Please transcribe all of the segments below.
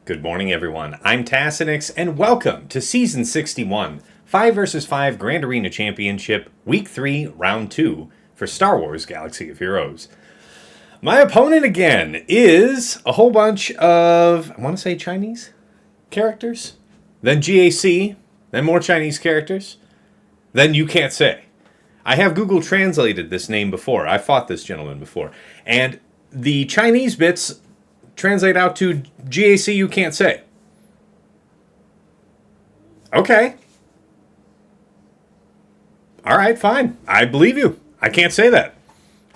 Good morning, everyone. I'm Tassinix, and welcome to Season 61, 5 vs 5 Grand Arena Championship, Week 3, Round 2, for Star Wars Galaxy of Heroes. My opponent again is a whole bunch of, I want to say Chinese characters, then GAC, then more Chinese characters, then ucantsay. I have Google translated this name before. I fought this gentleman before. And the Chinese bits translate out to GAC ucantsay. Okay. All right, fine. I believe you. I can't say that.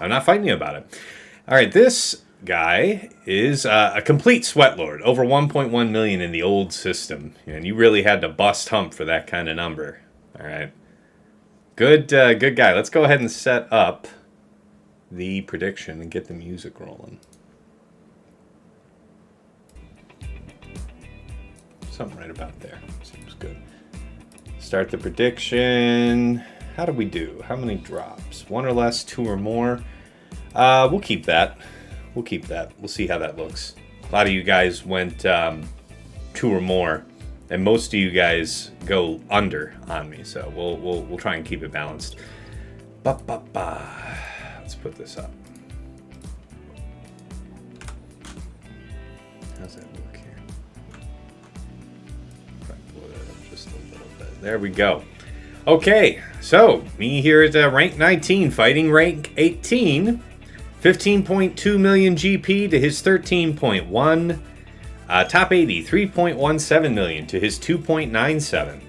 I'm not fighting you about it. All right, this guy is a complete sweatlord, over 1.1 million in the old system, and you really had to bust hump for that kind of number. All right, good guy. Let's go ahead and set up the prediction and get the music rolling. Something right about there. Seems good. Start the prediction. How do we do? How many drops? One or less, two or more? We'll keep that. We'll keep that. We'll see how that looks. A lot of you guys went two or more, and most of you guys go under on me. So we'll try and keep it balanced. Let's put this up. How's that look here? Blow that up just a little bit. There we go. Okay, so me here at rank 19, fighting rank 18. 15.2 million GP to his 13.1. Top 80, 3.17 million to his 2.97.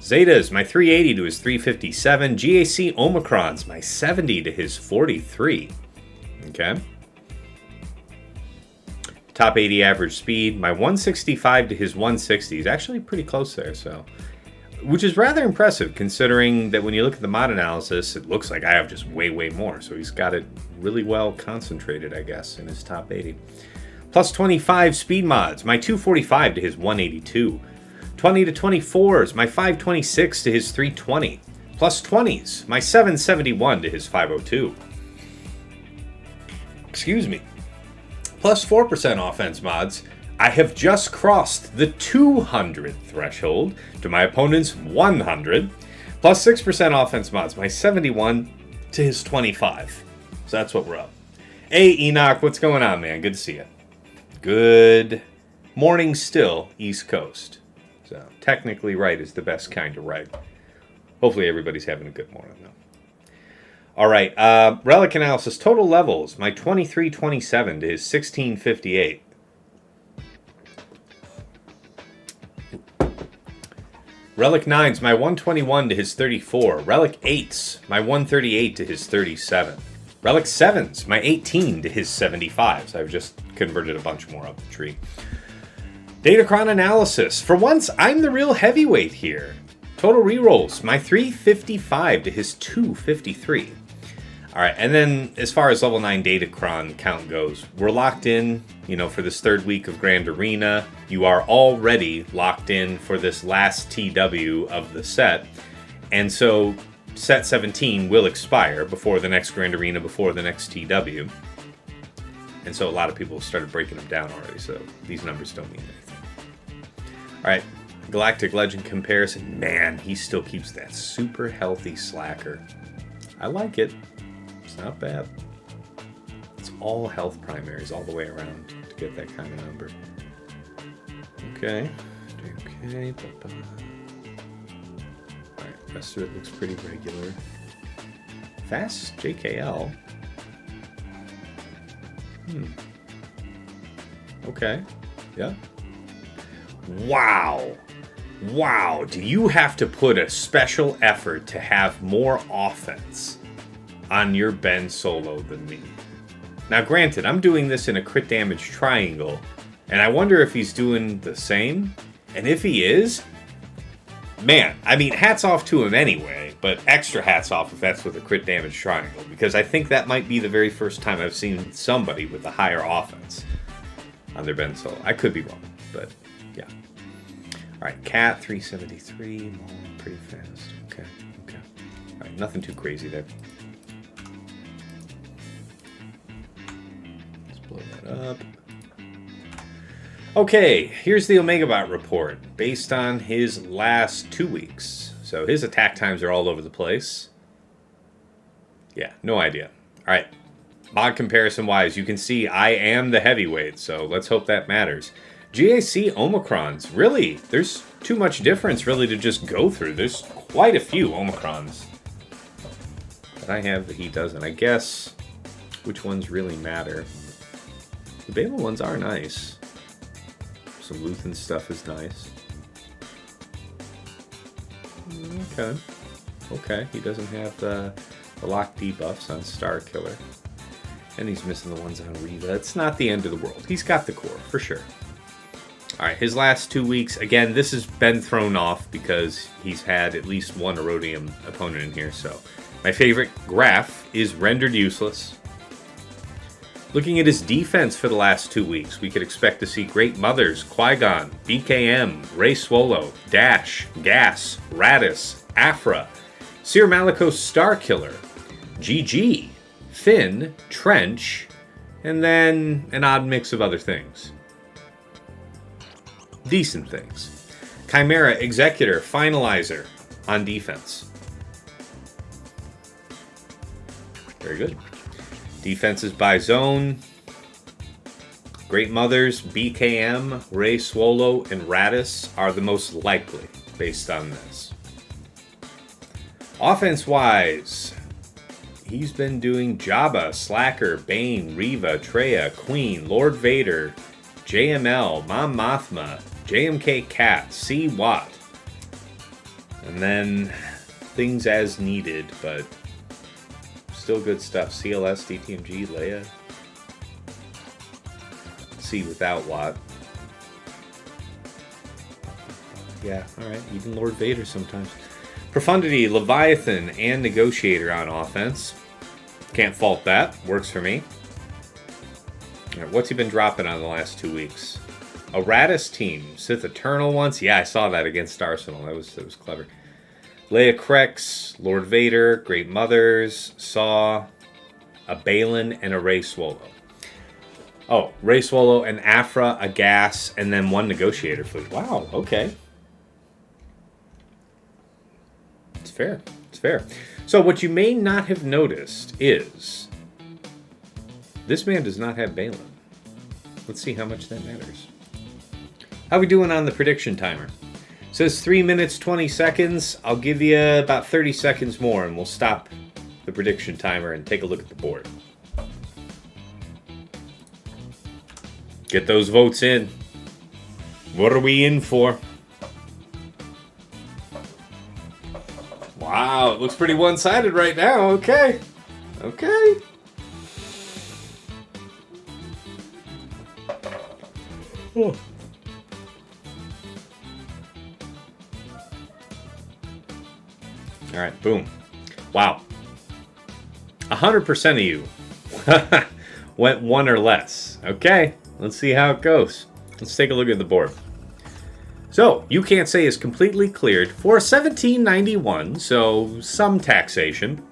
Zetas, my 380 to his 357. GAC Omicrons, my 70 to his 43. Okay. Top 80 average speed, my 165 to his 160 is actually pretty close there, so. Which is rather impressive considering that when you look at the mod analysis, it looks like I have just way more. So he's got it really well concentrated, I guess, in his top 80. Plus 25 speed mods, my 245 to his 182. 20 to 24s, my 526 to his 320. Plus 20s, my 771 to his 502. Excuse me. Plus 4% offense mods. I have just crossed the 200 threshold to my opponent's 100. Plus 6% offense mods, my 71 to his 25. So that's what we're up. Hey, Enoch, what's going on, man? Good to see you. Good morning still, East Coast. So technically right is the best kind of right. Hopefully everybody's having a good morning, though. All right, relic analysis. Total levels, my 2327 to his 1658. Relic 9's my 121 to his 34. Relic 8's my 138 to his 37. Relic 7's my 18 to his 75. So I've just converted a bunch more up the tree. Datacron analysis. For once, I'm the real heavyweight here. Total rerolls, my 355 to his 253. All right, and then as far as level 9 Datacron count goes, we're locked in, for this third week of Grand Arena. You are already locked in for this last TW of the set. And so set 17 will expire before the next Grand Arena, before the next TW. And so a lot of people started breaking them down already, so these numbers don't mean anything. All right, Galactic Legend comparison. Man, he still keeps that super healthy slacker. I like it. It's not bad. It's all health primaries all the way around to get that kind of number. Okay. Alright, rest of it looks pretty regular. Fast JKL. Okay. Yeah. Wow. Wow. Do you have to put a special effort to have more offense on your Ben Solo than me? Now, granted, I'm doing this in a crit damage triangle, and I wonder if he's doing the same. And if he is, man, I mean, hats off to him anyway, but extra hats off if that's with a crit damage triangle, because I think that might be the very first time I've seen somebody with a higher offense on their Ben Solo. I could be wrong, but yeah. All right, Cat 373, pretty fast. Okay. All right, nothing too crazy there. Blow that up. Okay, here's the OmegaBot report based on his last 2 weeks. So his attack times are all over the place. Yeah, no idea. All right, mod comparison wise, you can see I am the heavyweight, so let's hope that matters. GAC Omicrons, really, there's too much difference really to just go through. There's quite a few Omicrons that I have that he doesn't. I guess which ones really matter. The Bane ones are nice. Some Luthen stuff is nice. Okay. Okay, he doesn't have the lock debuffs on Star Killer. And he's missing the ones on Reva. It's not the end of the world. He's got the core, for sure. Alright, his last 2 weeks, again, this has been thrown off because he's had at least one Erodium opponent in here, so. My favorite graph is rendered useless. Looking at his defense for the last 2 weeks, we could expect to see Great Mothers, Qui-Gon, BKM, Rey Swolo, Dash, Gas, Radis, Aphra, Cere Malicos Starkiller, GG, Finn, Trench, and then an odd mix of other things. Decent things. Chimera, Executor, Finalizer on defense. Very good. Defenses by zone. Great Mothers, BKM, Rey Swolo, and Radis are the most likely based on this. Offense-wise, he's been doing Jabba, Slacker, Bane, Reva, Traya, Queen, Lord Vader, JML, Mom Mothma, JMK Cat, C Watt. And then things as needed, but still good stuff. CLS, DTMG, Leia. C without Watt. Yeah, alright. Even Lord Vader sometimes. Profundity, Leviathan, and Negotiator on offense. Can't fault that. Works for me. Right, what's he been dropping on the last 2 weeks? A Radis team. Sith Eternal once. Yeah, I saw that against Arsenal. That was clever. Leia Krex, Lord Vader, Great Mothers, Saw, a Balin, and a Rey Swolo. Oh, Rey Swolo and Aphra, a Gas, and then one Negotiator fleet. Wow, okay. It's fair. It's fair. So what you may not have noticed is this man does not have Balin. Let's see how much that matters. How we doing on the prediction timer? It says 3 minutes, 20 seconds. I'll give you about 30 seconds more and we'll stop the prediction timer and take a look at the board. Get those votes in. What are we in for? Wow, it looks pretty one-sided right now. Okay. Okay. Oh. All right, boom. Wow. 100% of you went one or less. Okay, let's see how it goes. Let's take a look at the board. So, ucantsay is completely cleared for 1791, so some taxation.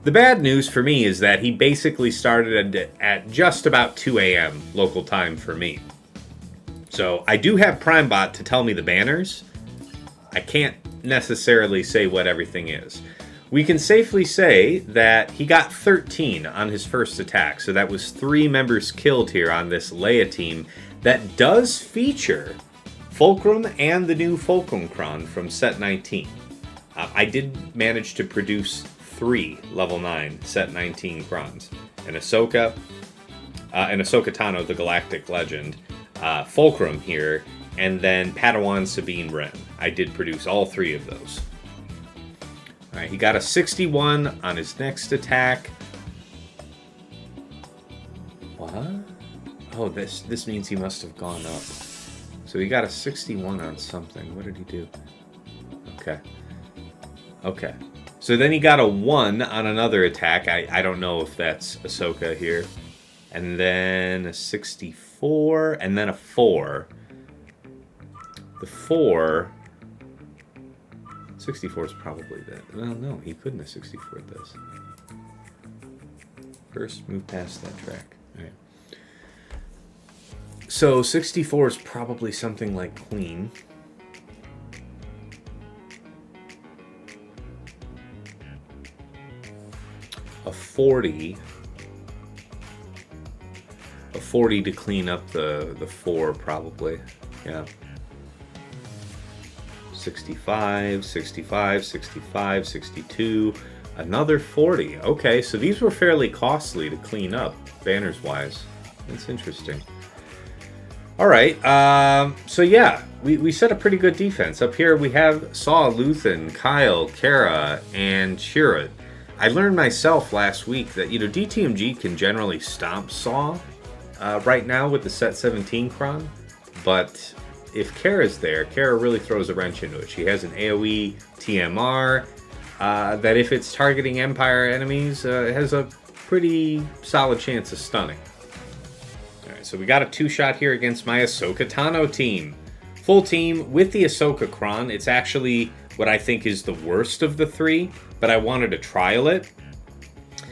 The bad news for me is that he basically started at just about 2 a.m. local time for me. So, I do have PrimeBot to tell me the banners. I can't necessarily say what everything is. We can safely say that he got 13 on his first attack, so that was 3 members killed here on this Leia team that does feature Fulcrum and the new Fulcrumcron from set 19. I did manage to produce 3 level 9 set 19 crons. An Ahsoka Tano, the Galactic Legend, Fulcrum here, and then Padawan Sabine Wren. I did produce all 3 of those. Alright, he got a 61 on his next attack. What? Oh, this means he must have gone up. So he got a 61 on something. What did he do? Okay. Okay. So then he got a 1 on another attack. I don't know if that's Ahsoka here. And then a 64, and then a 4. The 4... 64 is probably that. Well, no, he couldn't have 64'd this. First, move past that track. All right. So 64 is probably something like Queen. A 40 to clean up the 4 probably. Yeah. 65, 65, 65, 62, another 40. Okay, so these were fairly costly to clean up, banners wise. That's interesting. All right, so yeah, we set a pretty good defense. Up here we have Saw, Luthen, Kyle, Cere, and Chirrut. I learned myself last week that, you know, DTMG can generally stomp Saw right now with the set 17 Cron, but if Cere's there, Cere really throws a wrench into it. She has an AoE TMR that if it's targeting Empire enemies, it has a pretty solid chance of stunning. Alright, so we got a 2-shot here against my Ahsoka Tano team. Full team with the Ahsoka Cron. It's actually what I think is the worst of the 3, but I wanted to trial it.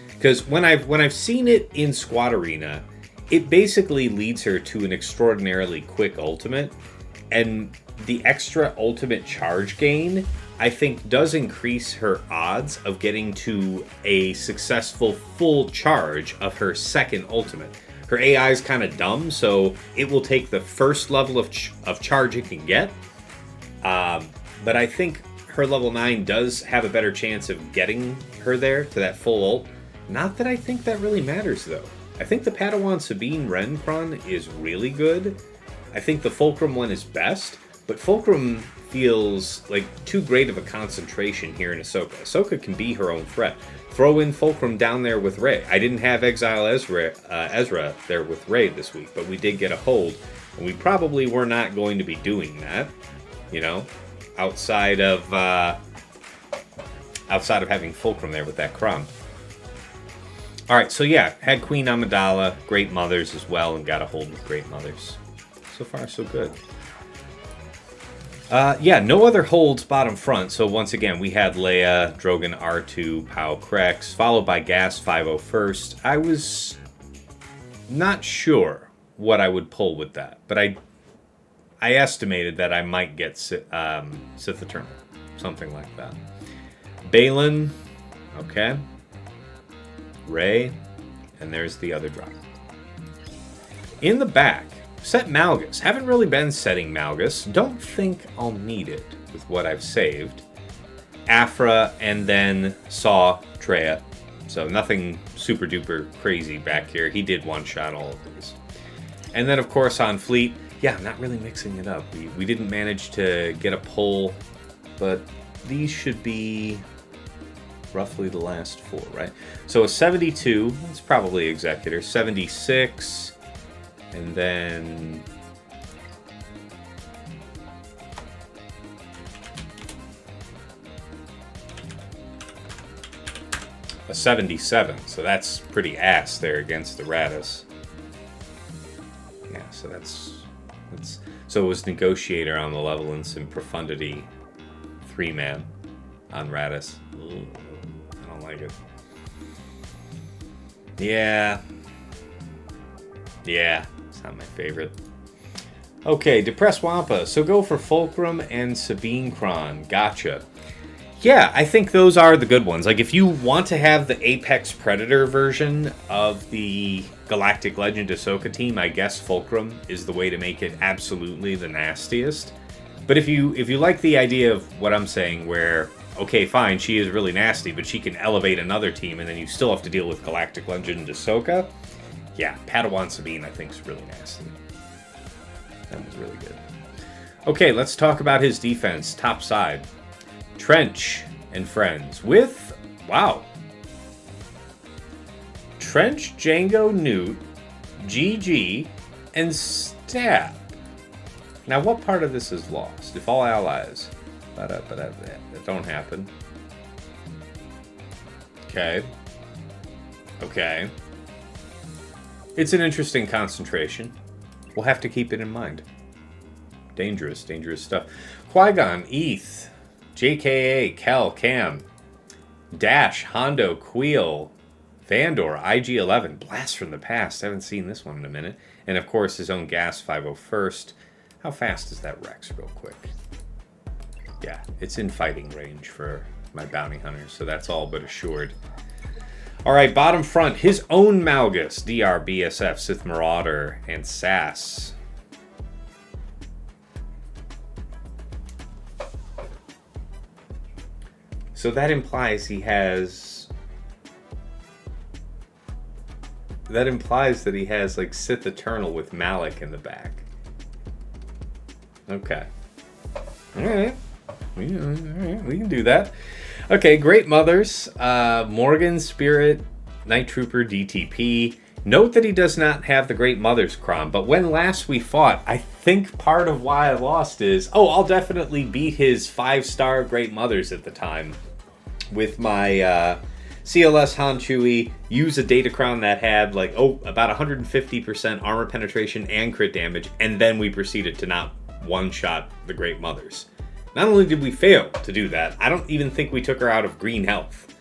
Because when I've seen it in Squad Arena, it basically leads her to an extraordinarily quick ultimate. And the extra ultimate charge gain, I think, does increase her odds of getting to a successful full charge of her second ultimate. Her AI is kind of dumb, so it will take the first level of charge it can get. But I think her level 9 does have a better chance of getting her there to that full ult. Not that I think that really matters, though. I think the Padawan Sabine Wren Cron is really good. I think the Fulcrum one is best, but Fulcrum feels like too great of a concentration here in Ahsoka. Ahsoka can be her own threat. Throw in Fulcrum down there with Rey. I didn't have Exile Ezra there with Rey this week, but we did get a hold, and we probably were not going to be doing that, you know, outside of having Fulcrum there with that Cron. All right, so yeah, had Queen Amidala, Great Mothers as well, and got a hold with Great Mothers. So far, so good. Yeah, no other holds bottom front. So once again, we had Leia, Drogon R2, Pow Krex, followed by Gas 50 first. I was not sure what I would pull with that, but I estimated that I might get Sith Eternal, something like that. Balin, okay. Rey, and there's the other drop. In the back, set Malgus. Haven't really been setting Malgus. Don't think I'll need it with what I've saved. Aphra, and then Saw Traya. So nothing super duper crazy back here. He did one-shot all of these. And then, of course, on Fleet, yeah, I'm not really mixing it up. We didn't manage to get a pull, but these should be roughly the last 4, right? So a 72, it's probably Executor. 76, and then a 77. So that's pretty ass there against the Radis. Yeah, so so it was Negotiator on the level and some Profundity 3-man on Radis. Ooh, I don't like it. Yeah, it's not my favorite. Okay, Depressed Wampa. So go for Fulcrum and Sabine Cron. Gotcha. Yeah, I think those are the good ones. Like, if you want to have the Apex Predator version of the Galactic Legend Ahsoka team, I guess Fulcrum is the way to make it absolutely the nastiest. But if you like the idea of what I'm saying, where, okay, fine, she is really nasty, but she can elevate another team, and then you still have to deal with Galactic Legend Ahsoka, yeah, Padawan Sabine, I think, is really nasty. That was really good. Okay, let's talk about his defense. Top side. Trench and friends with, wow, Trench, Jango, Newt, GG, and Stab. Now, what part of this is lost? If all allies, that don't happen. Okay. It's an interesting concentration. We'll have to keep it in mind. Dangerous stuff. Qui-Gon, Eth, JKA, Kel, Cam, Dash, Hondo, Queel, Vandor, IG-11, Blast from the Past. I haven't seen this one in a minute. And, of course, his own Gas 501st. How fast is that Rex, real quick? Yeah, it's in fighting range for my bounty hunters, so that's all but assured. All right, bottom front, his own Malgus, DR, BSF, Sith Marauder, and Sass. So that implies he has... That implies that he has, like, Sith Eternal with Malik in the back. Okay. Alright. We can do that. Okay, Great Mothers. Morgan, Spirit, Night Trooper, DTP. Note that he does not have the Great Mothers Crom, but when last we fought, I think part of why I lost is... Oh, I'll definitely beat his 5-star Great Mothers at the time. With my CLS Han Chewie, use a data crown that had like, about 150% armor penetration and crit damage, and then we proceeded to not one-shot the Great Mothers. Not only did we fail to do that, I don't even think we took her out of green health.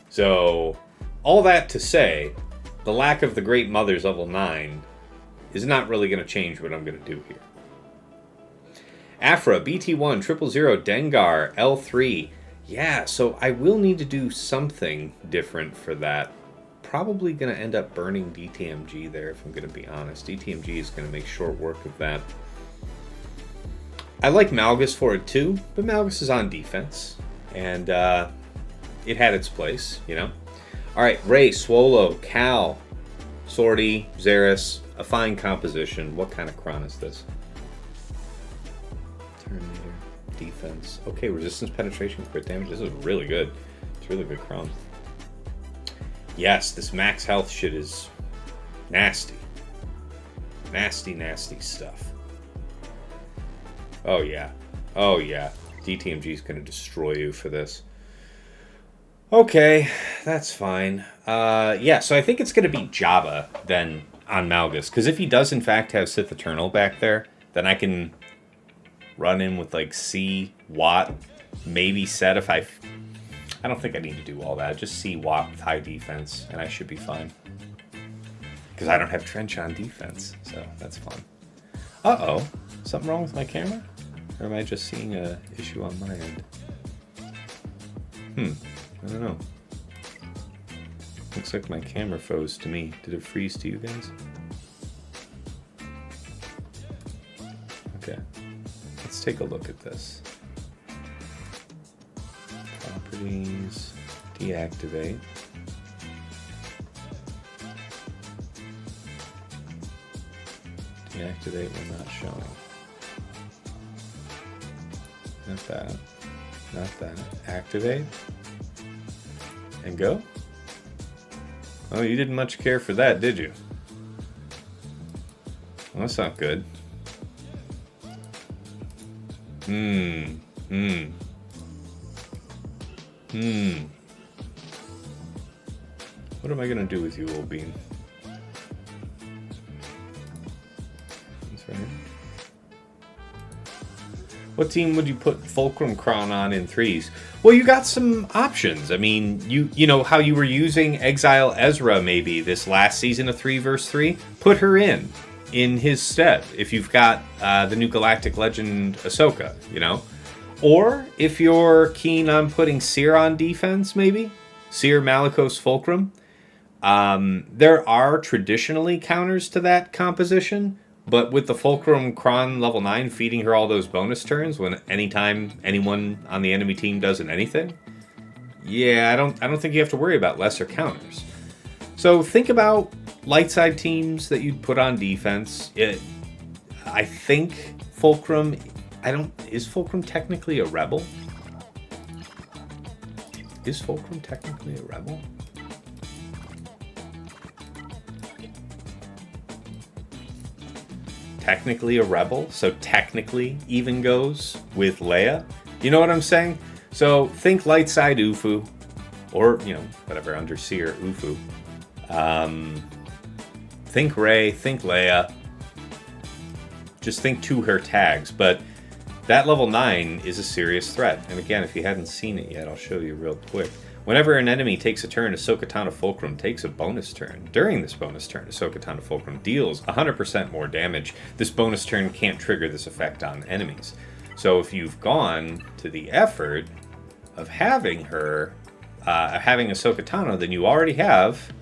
So, all that to say, the lack of the Great Mothers level 9 is not really going to change what I'm going to do here. Aphra, BT1, 000, Dengar, L3. Yeah, so I will need to do something different for that. Probably going to end up burning DTMG there, if I'm going to be honest. DTMG is going to make short work of that. I like Malgus for it too, but Malgus is on defense. And it had its place, you know. Alright, Ray, Swolo, Cal, Sortie, Xeris. A fine composition. What kind of Kron is this? Terminator. Defense. Okay, resistance, penetration, crit damage. This is really good. It's really good Kron. Yes, this max health shit is nasty. Nasty, nasty stuff. Oh yeah. Oh yeah. DTMG is going to destroy you for this. Okay, that's fine. Yeah, so I think it's going to be Jabba then on Malgus. Because if he does in fact have Sith Eternal back there, then I can run in with like C, Watt, maybe Set if I don't think I need to do all that. Just C, Watt with high defense, and I should be fine. Because I don't have Trench on defense, so that's fine. Uh-oh. Something wrong with my camera? Or am I just seeing an issue on my end? I don't know. Looks like my camera froze to me. Did it freeze to you guys? Okay. Let's take a look at this. Properties. Deactivate. Deactivate when not showing. Not that. Not that. Activate. And go? Oh, you didn't much care for that, did you? Well, that's not good. What am I gonna do with you, old bean? That's right. What team would you put Fulcrum Kron on in 3s? Well, you got some options. I mean, you know how you were using Exile Ezra maybe this last season of 3 vs 3? Put her in his stead if you've got the new Galactic Legend Ahsoka, you know? Or if you're keen on putting Cere on defense, maybe? Cere, Malicos, Fulcrum. There are traditionally counters to that composition, but with the Fulcrum Kron level 9 feeding her all those bonus turns when anytime anyone on the enemy team does anything, yeah, I don't think you have to worry about lesser counters. So think about light side teams that you'd put on defense. I think Fulcrum, is Fulcrum technically a rebel? Is Fulcrum technically a rebel? Technically a rebel, so technically even goes with Leia. You know what I'm saying? So think light side Ufu, or, you know, whatever, under Cere, Ufu. Think Rey, think Leia. Just think to her tags, but that level 9 is a serious threat. And again, if you hadn't seen it yet, I'll show you real quick. Whenever an enemy takes a turn, Ahsoka Tano Fulcrum takes a bonus turn. During this bonus turn, Ahsoka Tano Fulcrum deals 100% more damage. This bonus turn can't trigger this effect on enemies. So if you've gone to the effort of having her, having Ahsoka Tano, then you already have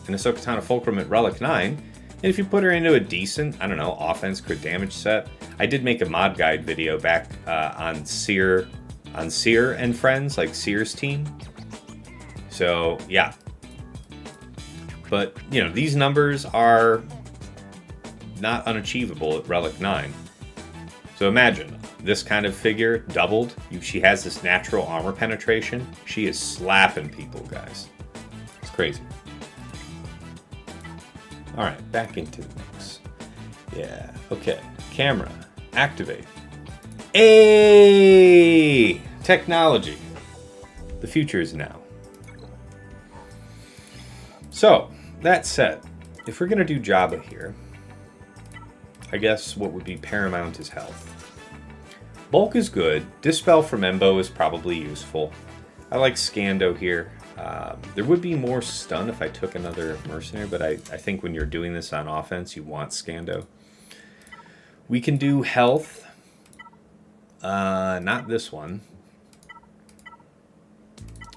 an Ahsoka Tano Fulcrum at Relic 9. And if you put her into a decent, I don't know, offense crit damage set, I did make a mod guide video back on Cere and friends, like Cere's team. So, yeah. But, you know, these numbers are not unachievable at Relic 9. So imagine, this kind of figure, doubled. She has this natural armor penetration. She is slapping people, guys. It's crazy. Alright, back into the mix. Yeah, okay. Camera, activate. Hey! Technology. The future is now. So, that said, if we're going to do Jabba here, I guess what would be paramount is health. Bulk is good. Dispel from Embo is probably useful. I like Scando here. There would be more stun if I took another mercenary, but I think when you're doing this on offense, you want Scando. We can do health. Not this one.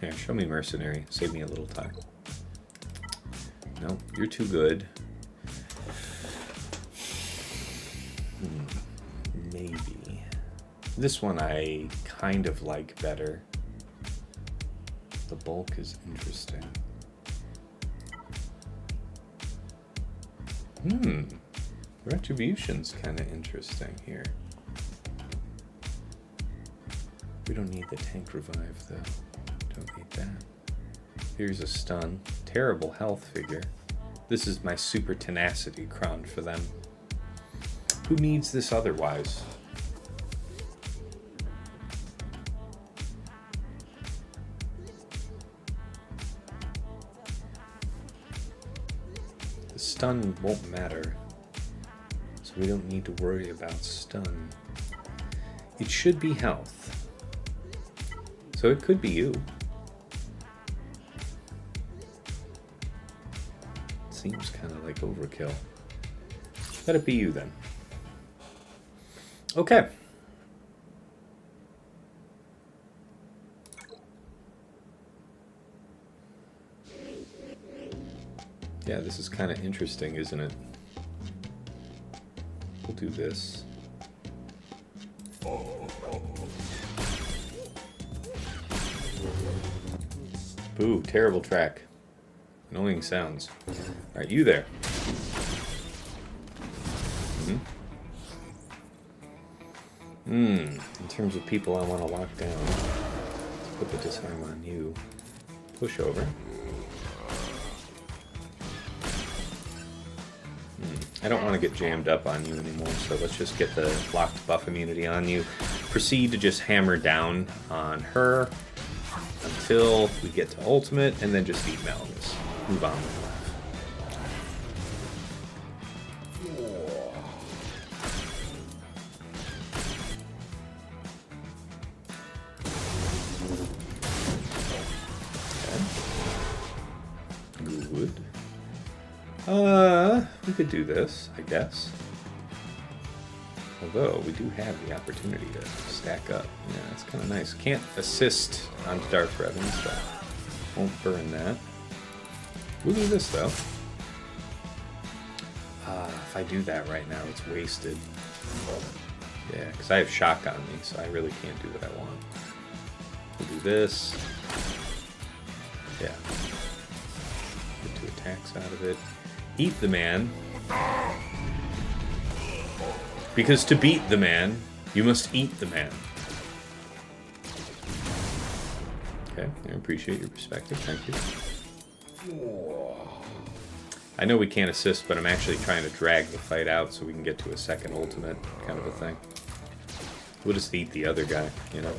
Here, show me mercenary. Save me a little time. No, you're too good. Maybe. This one I kind of like better. The bulk is interesting. Retribution's kind of interesting here. We don't need the tank revive though. Don't need that. Here's a stun. Terrible health figure. This is my super tenacity crown for them. Who needs this otherwise? The stun won't matter, so we don't need to worry about stun. It should be health. So it could be you. Seems kind of like overkill. Let it be you then. Okay. Yeah, this is kind of interesting, isn't it? We'll do this. Boo, terrible track. Annoying sounds. Alright, you there. In terms of people I want to lock down, let's put the disarm on you. Push over. I don't want to get jammed up on you anymore, so let's just get the locked buff immunity on you. Proceed to just hammer down on her until we get to ultimate, and then just eat Malgus. Move on with life. Okay. Good. We could do this, I guess. Although, we do have the opportunity to stack up. Yeah, it's kind of nice. Can't assist on Darth Revan, so won't burn that. We'll do this, though. If I do that right now, it's wasted. Yeah, because I have shock on me, so I really can't do what I want. We'll do this. Yeah. Get 2 attacks out of it. Eat the man. Because to beat the man, you must eat the man. Okay, I appreciate your perspective, thank you. I know we can't assist, but I'm actually trying to drag the fight out so we can get to a second ultimate kind of a thing. We'll just eat the other guy, you know.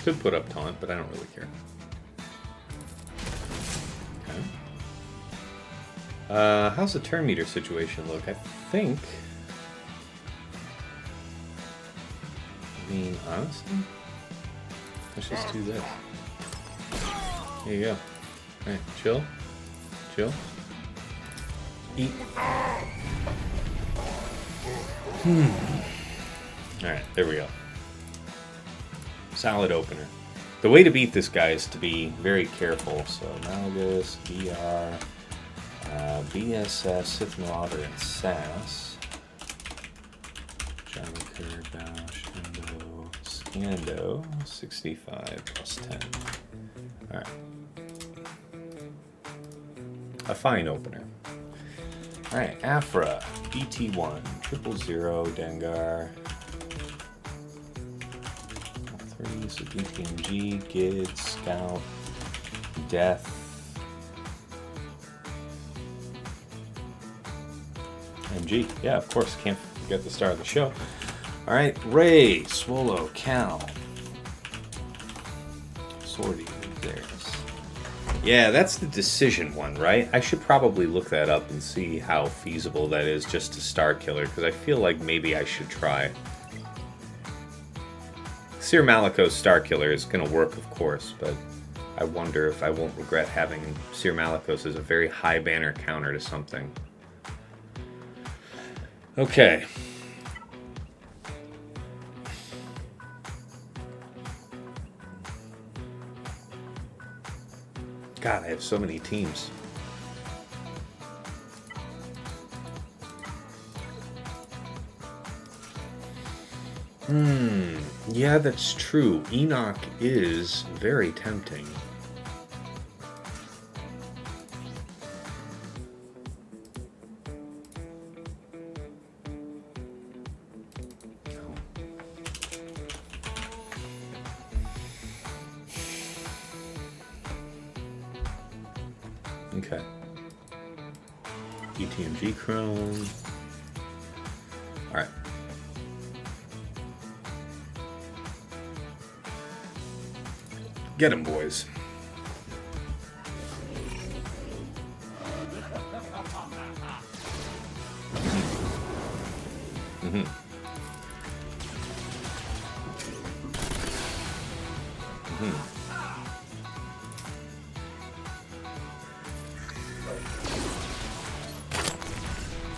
Could put up taunt, but I don't really care. Okay. How's the turn meter situation look? I think... I mean, honestly, let's just do this. There you go. Alright, chill. Chill. Eat. Alright, there we go. Solid opener. The way to beat this guy is to be very careful. So, Malgus, DR, BSS, Sith Marauder, and Sass. Jabba, Bash, Endo, Scando, 65 plus 10. Alright. A fine opener. Alright, Aphra, BT1, 000, Dengar. 3, so DTMG, Gid, Scout, Death. MG, yeah, of course, can't forget the star of the show. Alright, Ray, Swallow, Cal. Sortie, there's. Yeah, that's the decision one, right? I should probably look that up and see how feasible that is just to Star Killer, because I feel like maybe I should try. Cere Malicos Star Killer is going to work, of course, but I wonder if I won't regret having Cere Malicos as a very high banner counter to something. Okay. God, I have so many teams. Yeah, that's true. Enoch is very tempting. Okay. DTMG Chrome. Alright. Get him, boys.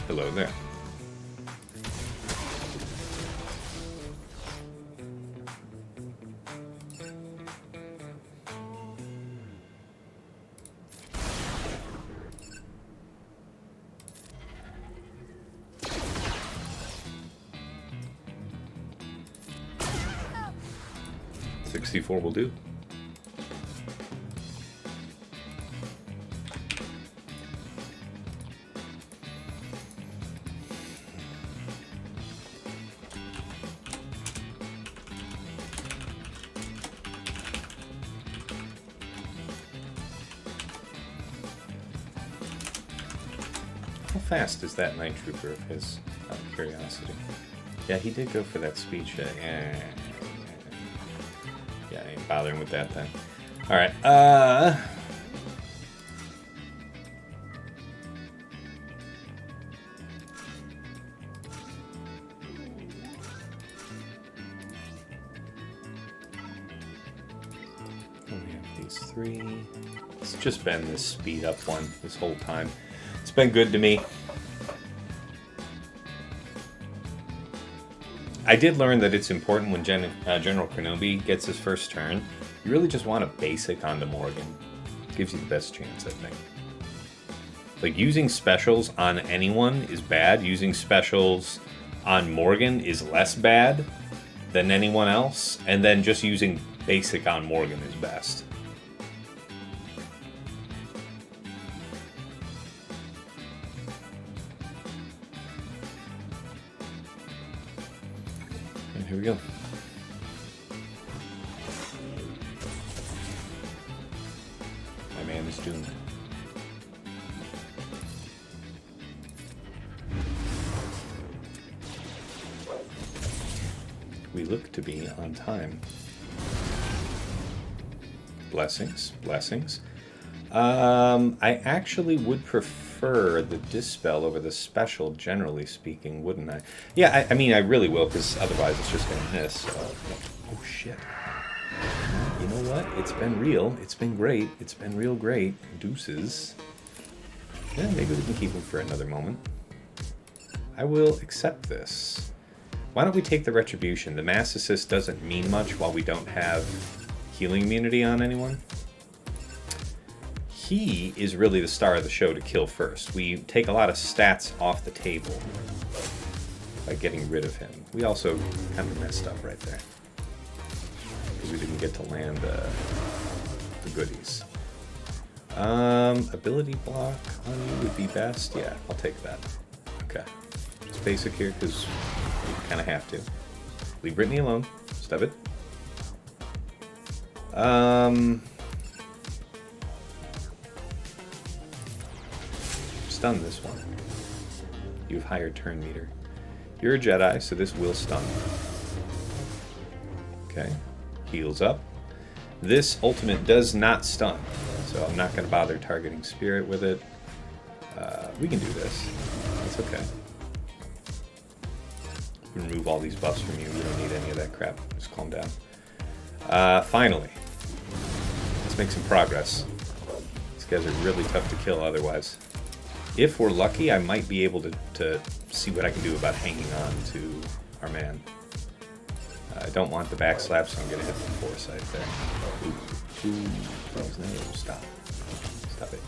Hello there. .64 will do. How fast is that Night Trooper of his, out of curiosity? Yeah, he did go for that speed check. Yeah, I ain't bothering with that then. Alright, we have these three. It's just been this speed up one this whole time. It's been good to me. I did learn that it's important when General Kenobi gets his first turn. You really just want a basic onto Morgan. Gives you the best chance, I think. Like, using specials on anyone is bad. Using specials on Morgan is less bad than anyone else. And then just using basic on Morgan is best. Here we go. My man is doomed. We look to be on time. Blessings, blessings. I actually would prefer prefer the Dispel over the Special, generally speaking, wouldn't I? Yeah, I mean, I really will, because otherwise it's just going to miss. Oh, shit. You know what? It's been real. It's been great. It's been real great. Deuces. Yeah, maybe we can keep him for another moment. I will accept this. Why don't we take the Retribution? The Mass Assist doesn't mean much while we don't have healing immunity on anyone. He is really the star of the show to kill first. We take a lot of stats off the table by getting rid of him. We also kind of messed up right there, because we didn't get to land the goodies. Ability block on you would be best. Yeah, I'll take that. Okay. Just basic here, because we kind of have to. Leave Brittany alone. Stub it. Stun this one. You have higher turn meter. You're a Jedi, so this will stun. Okay. Heals up. This ultimate does not stun, so I'm not going to bother targeting Spirit with it. We can do this. That's okay. Remove all these buffs from you. We don't need any of that crap. Just calm down. Finally. Let's make some progress. These guys are really tough to kill otherwise. If we're lucky, I might be able to see what I can do about hanging on to our man. I don't want the backslap, so I'm going to hit the foresight there. Ooh, please, no, stop. Stop it.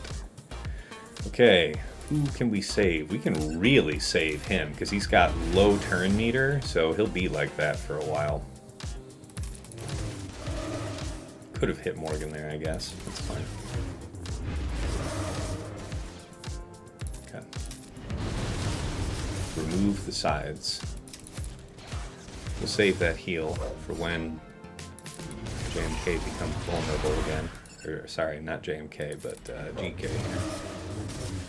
Okay, who can we save? We can really save him, because he's got low turn meter, so he'll be like that for a while. Could have hit Morgan there, I guess. That's fine. Okay. Remove the sides. We'll save that heal for when JMK becomes vulnerable again. Or, sorry, not JMK, but GK.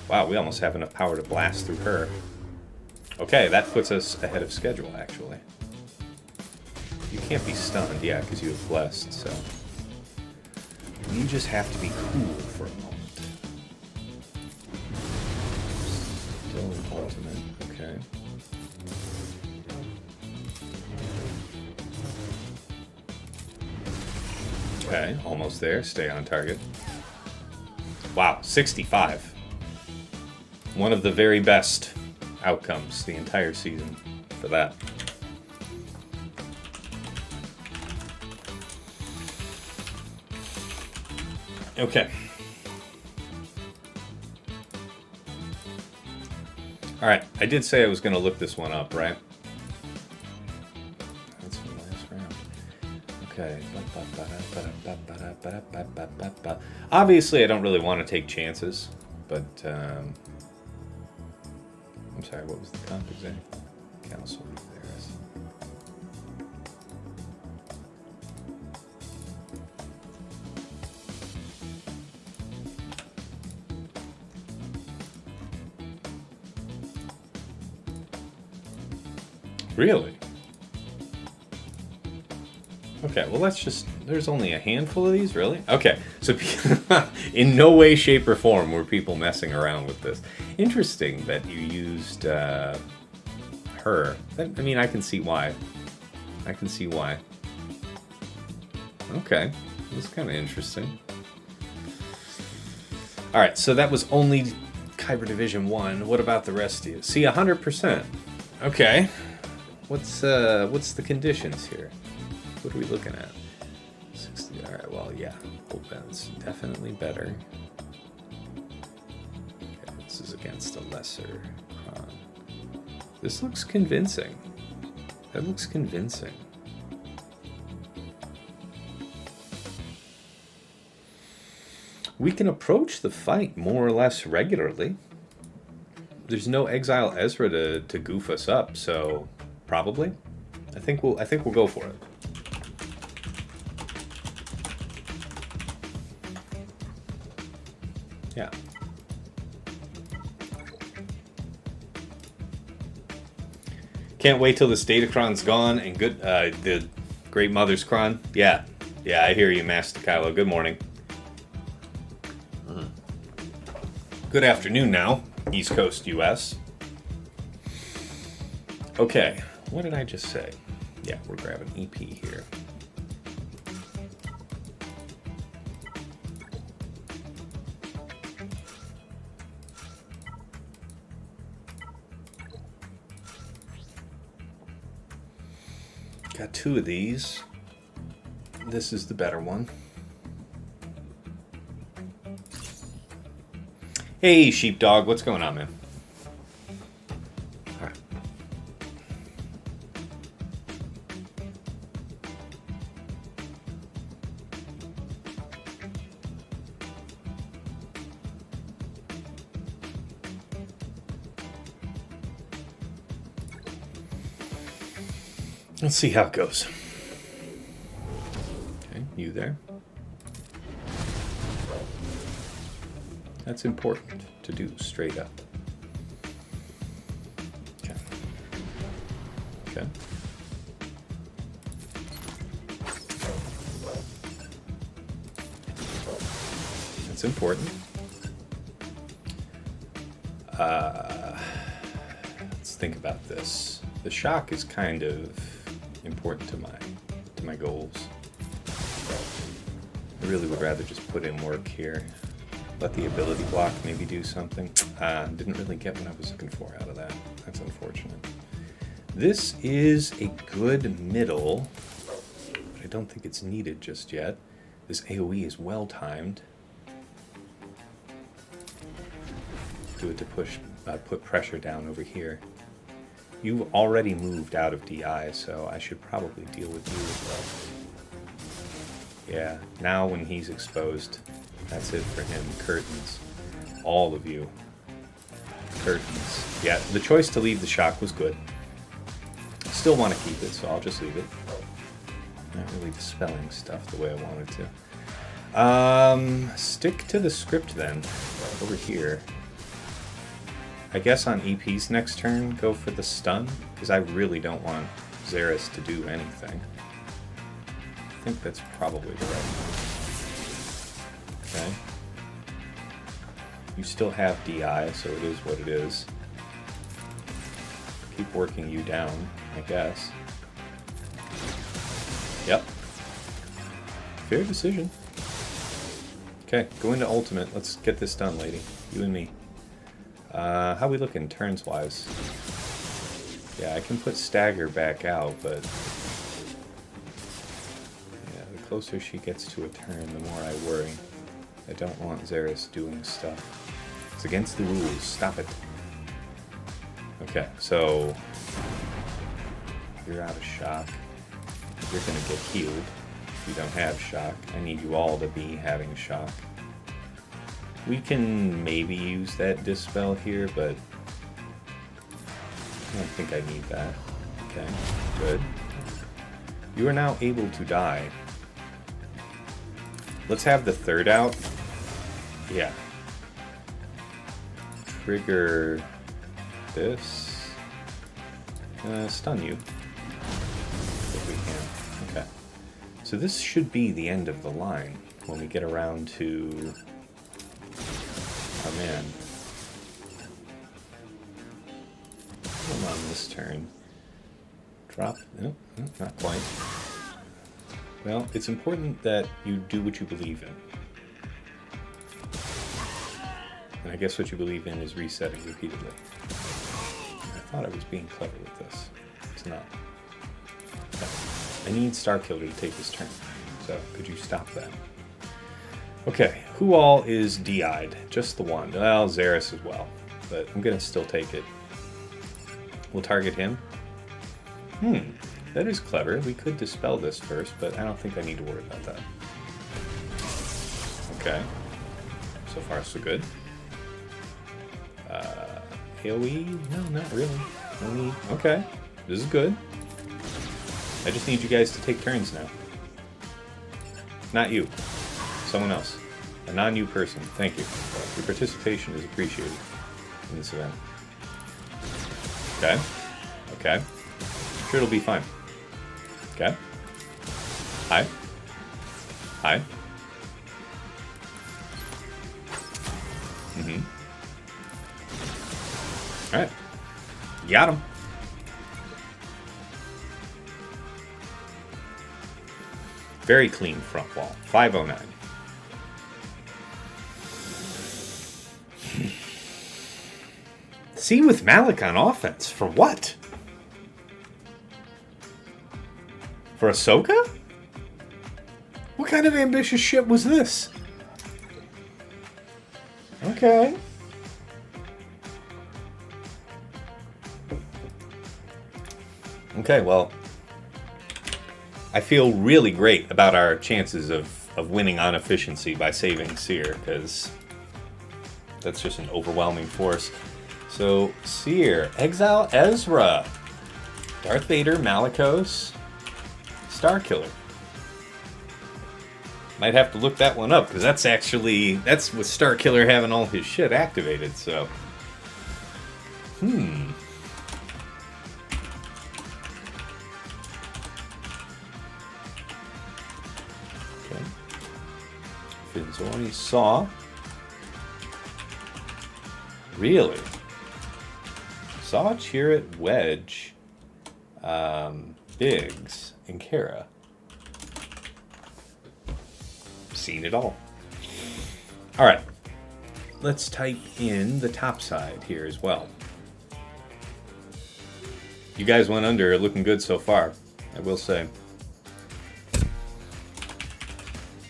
Wow, we almost have enough power to blast through her. Okay, that puts us ahead of schedule, actually. You can't be stunned, yeah, because you have blessed, so... You just have to be cool for a moment. Still an ultimate, okay. Okay, almost there. Stay on target. Wow, 65. One of the very best outcomes the entire season for that. Okay. Alright, I did say I was going to look this one up, right? That's the last round. Okay. Obviously, I don't really want to take chances, but, I'm sorry, what was the comp exactly? Council Theris. Really? Okay, well let's just... There's only a handful of these, really? Okay, so in no way, shape, or form were people messing around with this. Interesting that you used her. I mean, I can see why. I can see why. Okay, that's kind of interesting. Alright, so that was only Kyber Division 1. What about the rest of you? See, 100%. Okay. What's the conditions here? What are we looking at? 60. All right. Well, yeah. That's definitely better. Okay, this is against a lesser Kron. This looks convincing. That looks convincing. We can approach the fight more or less regularly. There's no Exile Ezra to goof us up, so probably. I think we'll go for it. Yeah. Can't wait till this Datacron's gone and good the Great Mother's Cron. Yeah. Yeah, I hear you, Master Kylo. Good morning. Good afternoon now. East Coast, US. Okay, what did I just say? Yeah, we're grabbing EP here. Got 2 of these. This is the better one. Hey, sheepdog, what's going on, man? All right. Let's see how it goes. Okay, you there? That's important to do straight up. Okay. Okay. That's important. Let's think about this. The shock is kind of important to my goals. I really would rather just put in work here. Let the ability block maybe do something. Didn't really get what I was looking for out of that. That's unfortunate. This is a good middle, but I don't think it's needed just yet. This AoE is well timed. Do it to put pressure down over here. You've already moved out of DI, so I should probably deal with you as well. Yeah, now when he's exposed, that's it for him. Curtains. All of you. Curtains. Yeah, the choice to leave the shock was good. Still want to keep it, so I'll just leave it. Not really dispelling stuff the way I wanted to. Stick to the script then. Over here. I guess on EP's next turn, go for the stun, because I really don't want Xeris to do anything. I think that's probably the right one. Okay. You still have DI, so it is what it is. Keep working you down, I guess. Yep. Fair decision. Okay, go into ultimate. Let's get this done, lady. You and me. How we looking turns-wise? Yeah, I can put stagger back out, but yeah, the closer she gets to a turn, the more I worry. I don't want Xeris doing stuff. It's against the rules. Stop it. Okay, so you're out of shock. You're gonna get healed. You don't have shock. I need you all to be having shock. We can maybe use that dispel here, but I don't think I need that. Okay, good. You are now able to die. Let's have the third out. Yeah. Trigger this. Stun you. If we can. Okay. So this should be the end of the line when we get around to... Oh man. Hold on this turn. Drop. Nope, not quite. Well, it's important that you do what you believe in. And I guess what you believe in is resetting repeatedly. I thought I was being clever with this. It's not. Okay. I need Starkiller to take this turn. So, could you stop that? Okay, who all is DI'd? Just the one. Well, Xeris as well. But I'm gonna still take it. We'll target him. That is clever. We could dispel this first, but I don't think I need to worry about that. Okay. So far, so good. AoE? No, not really. No need. Okay. This is good. I just need you guys to take turns now. Not you. Someone else. A non-you person. Thank you. Your participation is appreciated in this event. Okay. Okay. Sure, it'll be fine. Okay. Hi. Hi. Alright. Got him. Very clean front wall. 509. See with Malik on offense. For what? For Ahsoka? What kind of ambitious shit was this? Okay. Okay, well, I feel really great about our chances of winning on efficiency by saving Cere, because that's just an overwhelming force. So, Cere, exile Ezra, Darth Vader, Malicos, Starkiller. Might have to look that one up, because that's with Starkiller having all his shit activated, so. Okay. Finzori saw. Really? Saw, Chirrut, Wedge, Biggs, and Kara. Seen it all. Alright. Let's type in the top side here as well. You guys went under, looking good so far, I will say.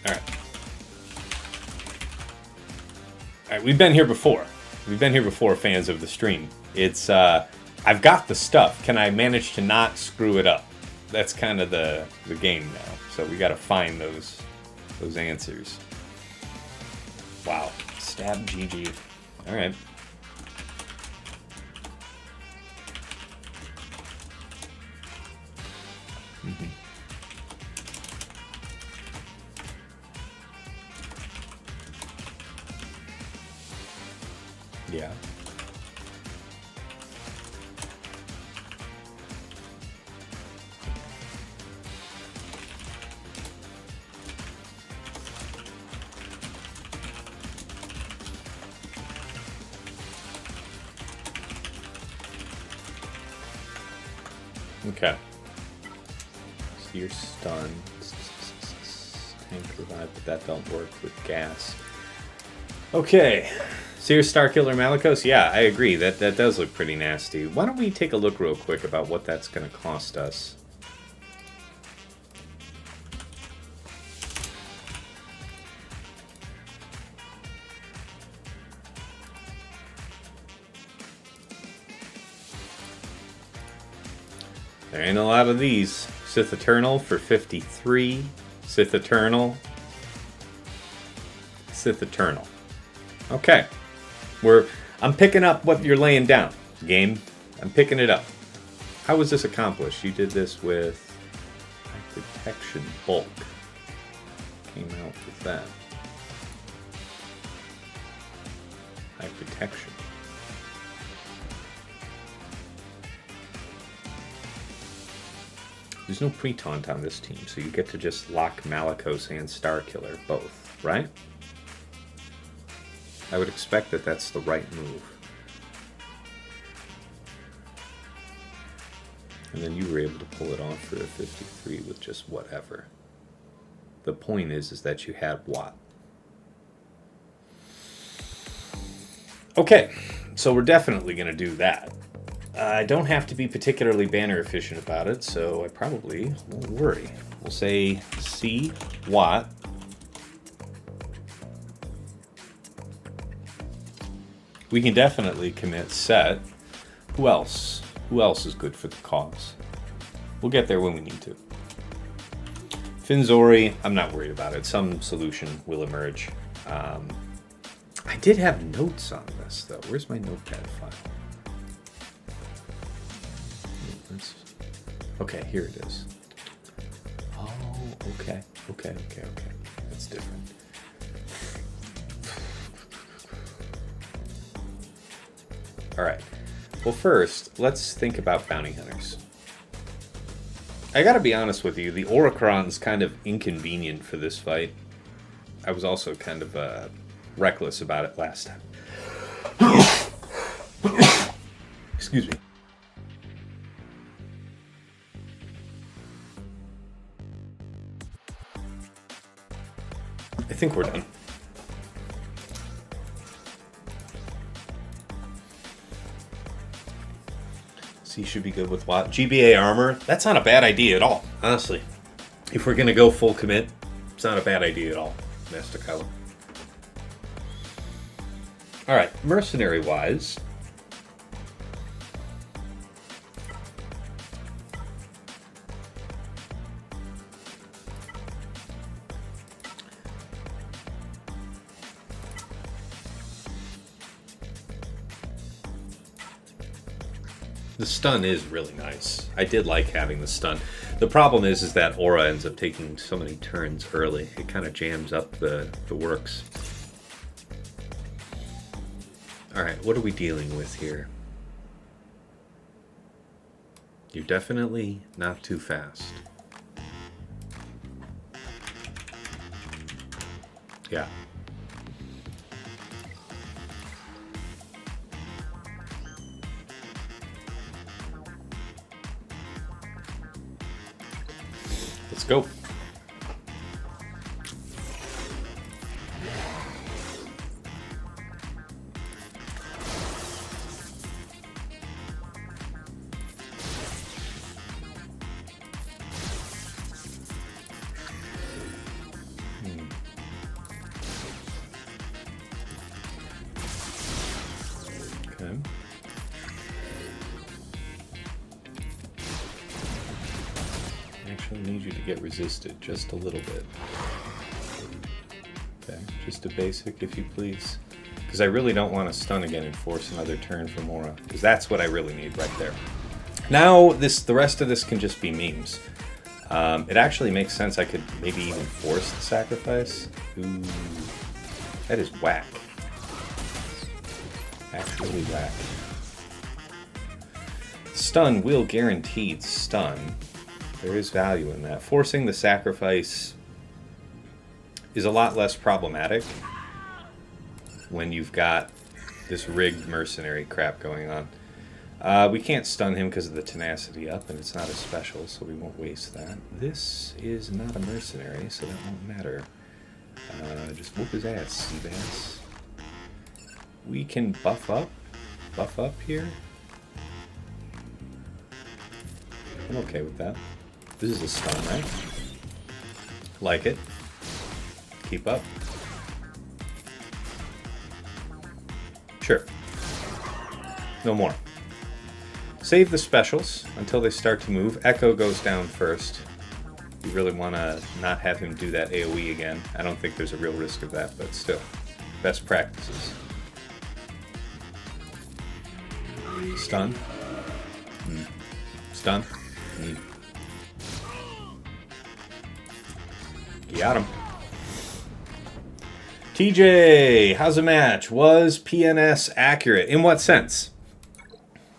Alright. Alright, we've been here before. We've been here before, fans of the stream. It's, I've got the stuff. Can I manage to not screw it up? That's kind of the game now. So we gotta find those answers. Wow. Stab GG. Alright. Yeah. Okay. So you're stunned. Tank revive, but that don't work with gas. Okay. Cere, Starkiller, Malicos? Yeah, I agree. That does look pretty nasty. Why don't we take a look real quick about what that's going to cost us? There ain't a lot of these. Sith Eternal for 53. Sith Eternal. Sith Eternal. Okay. I'm picking up what you're laying down, game. I'm picking it up. How was this accomplished? You did this with High Protection Bulk. Came out with that. High Protection. There's no pre-taunt on this team, so you get to just lock Malicos and Starkiller both, right? I would expect that that's the right move. And then you were able to pull it off for a 53 with just whatever. The point is that you had what? Okay, so we're definitely going to do that. I don't have to be particularly banner efficient about it, so I probably won't worry. We'll say C Watt. We can definitely commit set. Who else? Who else is good for the cause? We'll get there when we need to. Finzori, I'm not worried about it. Some solution will emerge. I did have notes on this, though. Where's my notepad file? Okay, here it is. Oh, okay. That's different. Alright. Well, first, let's think about bounty hunters. I gotta be honest with you, the Oricron's kind of inconvenient for this fight. I was also kind of reckless about it last time. Excuse me. I think we're done. C should be good with what? GBA armor? That's not a bad idea at all, honestly. If we're gonna go full commit, it's not a bad idea at all, Master Kylo. Alright, mercenary-wise... The stun is really nice. I did like having the stun. The problem is that Aurra ends up taking so many turns early. It kind of jams up the works. Alright, what are we dealing with here? You're definitely not too fast. Yeah. Let's go. Okay. Actually need you to get resisted just a little bit. Okay, just a basic if you please. Because I really don't want to stun again and force another turn from Aurra. Because that's what I really need right there. Now, the rest of this can just be memes. It actually makes sense I could maybe even force the sacrifice. Ooh, that is whack. Actually whack. Stun will guaranteed stun. There is value in that. Forcing the sacrifice is a lot less problematic when you've got this rigged mercenary crap going on. We can't stun him because of the tenacity up, and it's not a special, so we won't waste that. This is not a mercenary, so that won't matter. Just whoop his ass, Seabass. We can buff up here. I'm okay with that. This is a stun, right? Like it. Keep up. Sure. No more. Save the specials until they start to move. Echo goes down first. You really want to not have him do that AoE again. I don't think there's a real risk of that, but still. Best practices. Stun. Stun. Got him. TJ, how's the match? Was PNS accurate? In what sense?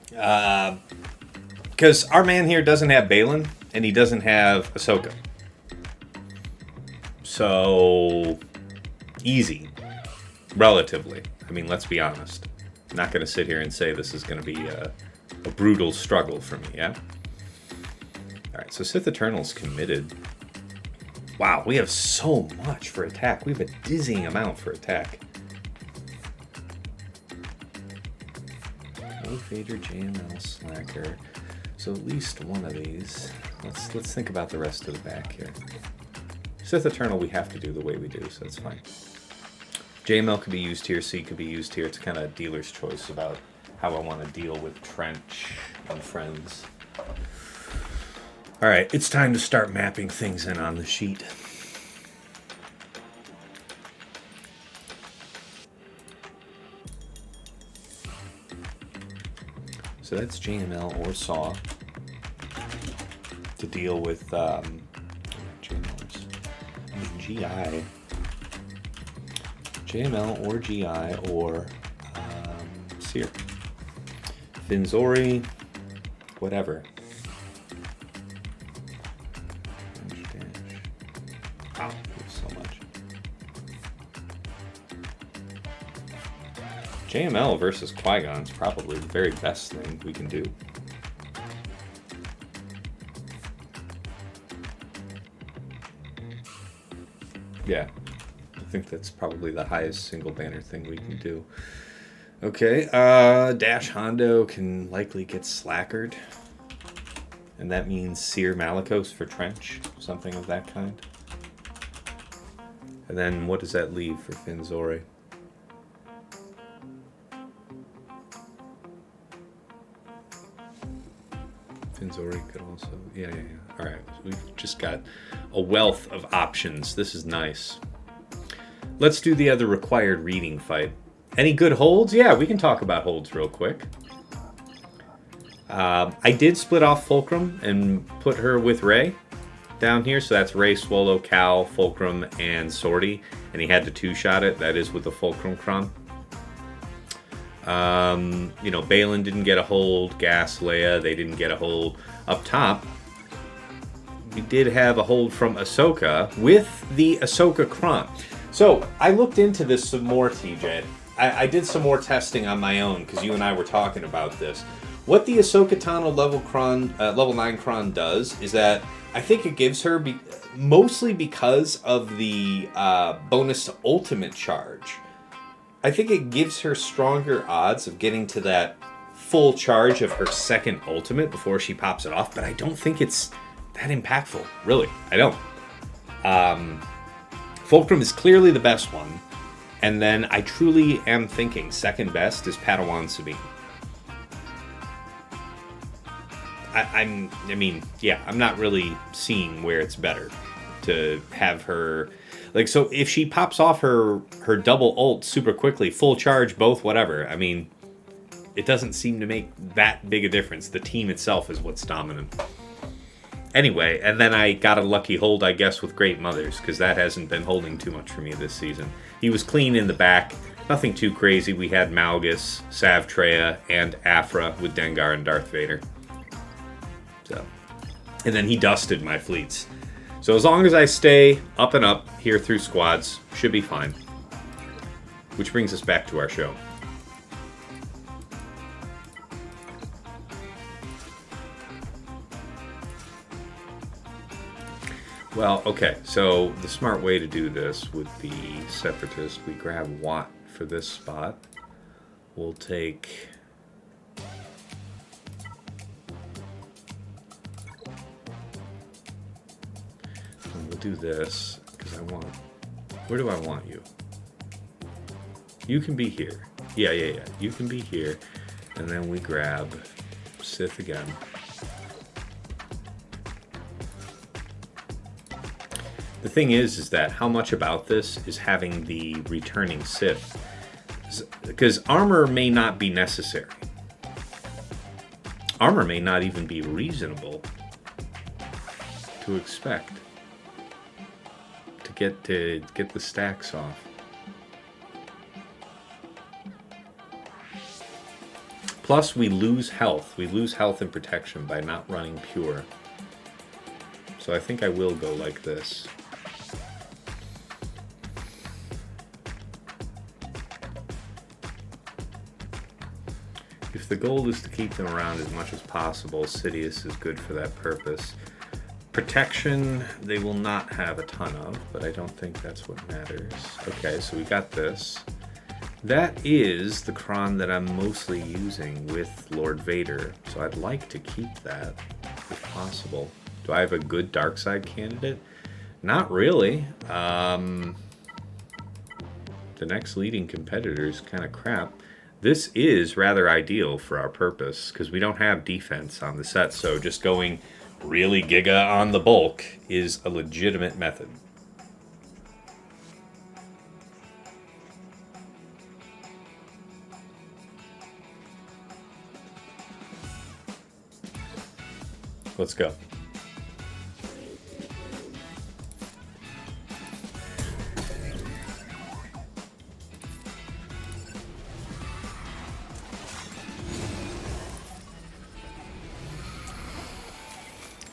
Because our man here doesn't have Balin, and he doesn't have Ahsoka. So, easy. Relatively. I mean, let's be honest. I'm not going to sit here and say this is going to be a brutal struggle for me, yeah? Alright, so Sith Eternal's committed. Wow, we have so much for attack. We have a dizzying amount for attack. Code Vader, JML, Slacker. So at least one of these. Let's think about the rest of the back here. Sith Eternal we have to do the way we do, so that's fine. JML could be used here, C could be used here. It's kind of dealer's choice about how I want to deal with Trench and friends. Alright, it's time to start mapping things in on the sheet. So that's JML or SAW to deal with GI. JML or GI or Cere. Finzori, whatever. Wow, so much. JML versus Qui-Gon is probably the very best thing we can do. Yeah, I think that's probably the highest single banner thing we can do. Okay, Dash Hondo can likely get slackered. And that means Cere Malicos for Trench, something of that kind. And then what does that leave for Finzore? Finzore could also... Yeah. Alright, we've just got a wealth of options. This is nice. Let's do the other required reading fight. Any good holds? Yeah, we can talk about holds real quick. I did split off Fulcrum and put her with Rey down here. So that's Rey, Swallow, Cal, Fulcrum, and Sortie. And he had to two-shot it. That is with the Fulcrum Cron. You know, Balin didn't get a hold. Gas, Leia, they didn't get a hold. Up top, we did have a hold from Ahsoka with the Ahsoka Cron. So I looked into this some more, TJ. I did some more testing on my own because you and I were talking about this. What the Ahsoka Tano level 9 Cron does is that I think it gives her, mostly because of the bonus to ultimate charge, I think it gives her stronger odds of getting to that full charge of her second ultimate before she pops it off, but I don't think it's that impactful, really. I don't. Fulcrum is clearly the best one, and then I truly am thinking second best is Padawan Sabine. I'm not really seeing where it's better to have her, like, so if she pops off her double ult super quickly, full charge, both, whatever, I mean, it doesn't seem to make that big a difference. The team itself is what's dominant. Anyway, and then I got a lucky hold, I guess, with Great Mothers, because that hasn't been holding too much for me this season. He was clean in the back, nothing too crazy. We had Malgus, Savtreya, and Aphra with Dengar and Darth Vader. So, and then he dusted my fleets. So as long as I stay up and up here through squads, should be fine. Which brings us back to our show. Well, okay, so the smart way to do this with the Separatist, we grab Watt for this spot. We'll take... We'll do this, because I want... Where do I want you? You can be here. Yeah. You can be here. And then we grab Sith again. The thing is that how much about this is having the returning Sith? Because armor may not be necessary. Armor may not even be reasonable to expect to get the stacks off. Plus, we lose health. We lose health and protection by not running pure. So I think I will go like this. If the goal is to keep them around as much as possible, Sidious is good for that purpose. Protection, they will not have a ton of, but I don't think that's what matters. Okay, so we got this. That is the Cron that I'm mostly using with Lord Vader, so I'd like to keep that, if possible. Do I have a good dark side candidate? Not really. The next leading competitor is kind of crap. This is rather ideal for our purpose, because we don't have defense on the set, so just going really giga on the bulk is a legitimate method. Let's go.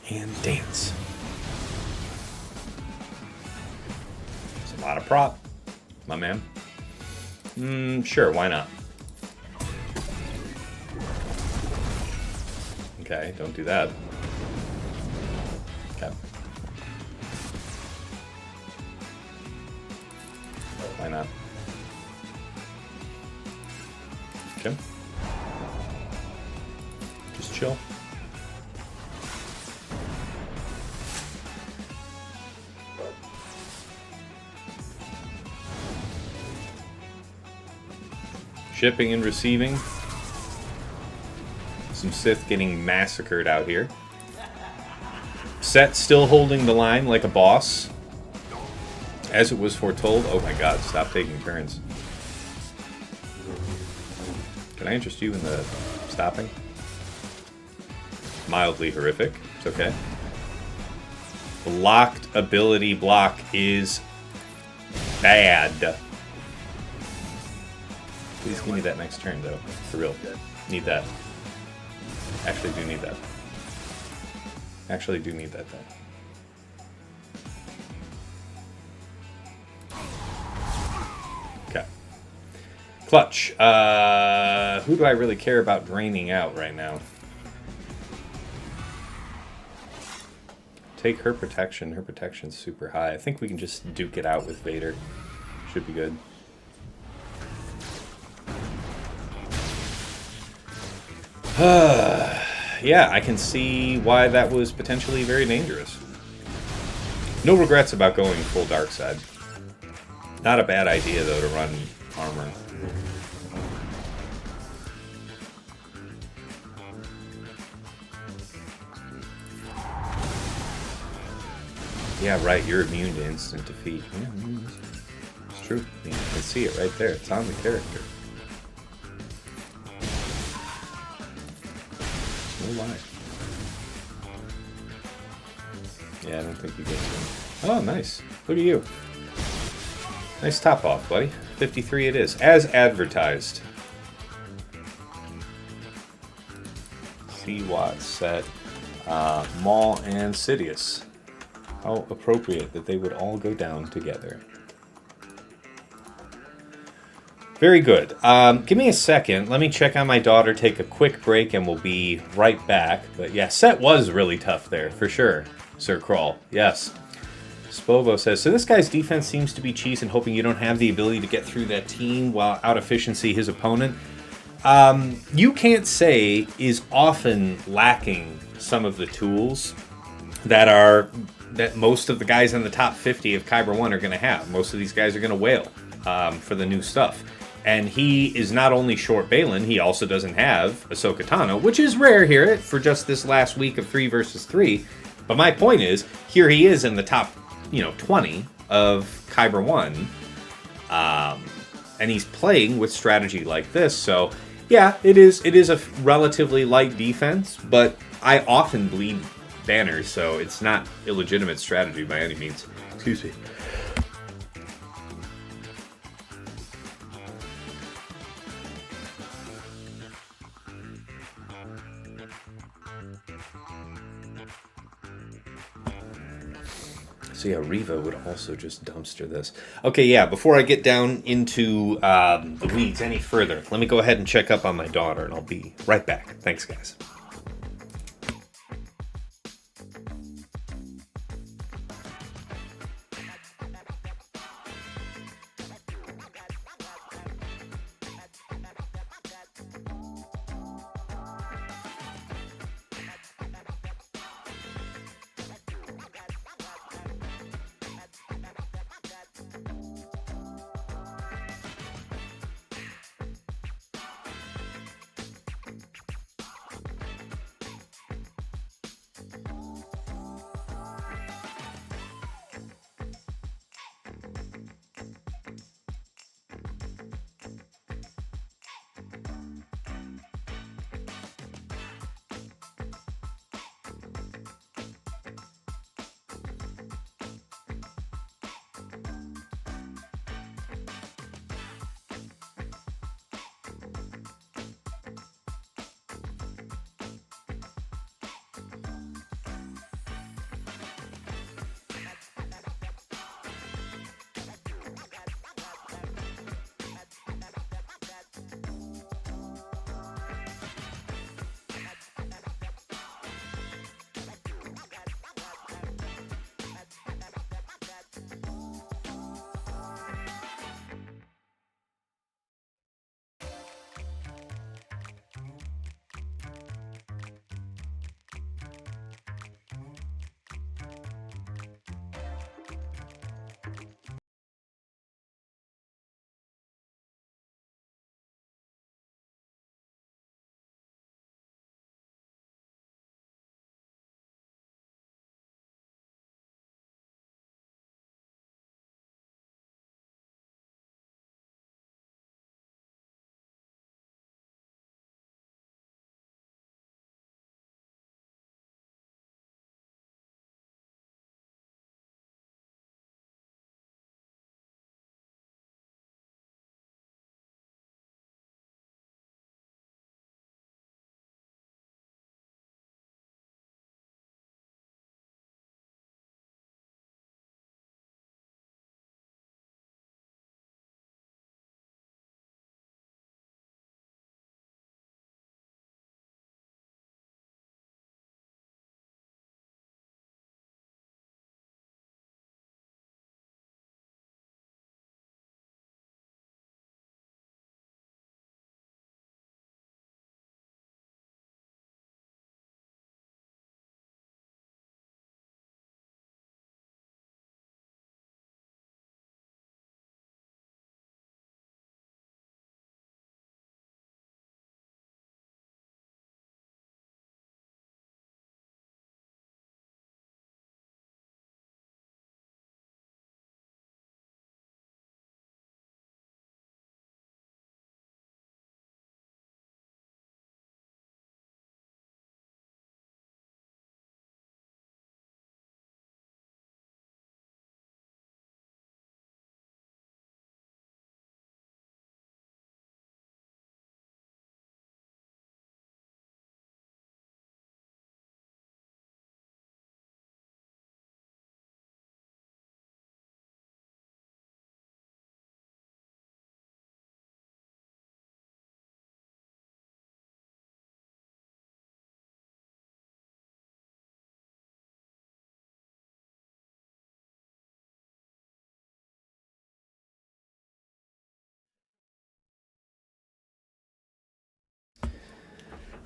And dance. It's a lot of prop, my man. Sure, why not? Okay, don't do that. Okay. Why not? Okay. Just chill. Shipping and receiving. Some Sith getting massacred out here. Set still holding the line like a boss. As it was foretold. Oh my god, stop taking turns. Can I interest you in the stopping? Mildly horrific. It's okay. The locked ability block is bad. Please give me that next turn, though. For real. Need that. Actually do need that. Actually do need that, though. Okay. Clutch. Who do I really care about draining out right now? Take her protection. Her protection's super high. I think we can just duke it out with Vader. Should be good. Yeah, I can see why that was potentially very dangerous. No regrets about going full dark side. Not a bad idea, though, to run armor. Yeah, right, you're immune to instant defeat. Yeah, it's true. You can see it right there. It's on the character. No lie. Yeah, I don't think you get to. Oh, nice. Look at you. Nice top off, buddy. 53 it is, as advertised. C-Watt set. Maul and Sidious. How appropriate that they would all go down together. Very good. Give me a second. Let me check on my daughter, take a quick break, and we'll be right back. But yeah, set was really tough there, for sure. Sir Crawl. Yes. Spovo says, so this guy's defense seems to be cheesing, hoping you don't have the ability to get through that team while out-efficiency his opponent. Ucantsay is often lacking some of the tools that most of the guys in the top 50 of Kyber 1 are going to have. Most of these guys are going to wail for the new stuff. And he is not only short Balin, he also doesn't have Ahsoka Tano, which is rare here for just this last week of 3 versus 3. But my point is, here he is in the top, 20 of Kyber 1. And he's playing with strategy like this. So, yeah, it is a relatively light defense, but I often bleed banners, so it's not illegitimate strategy by any means. Excuse me. So yeah, Reva would also just dumpster this. Okay, yeah, before I get down into the weeds any further, let me go ahead and check up on my daughter, and I'll be right back. Thanks, guys.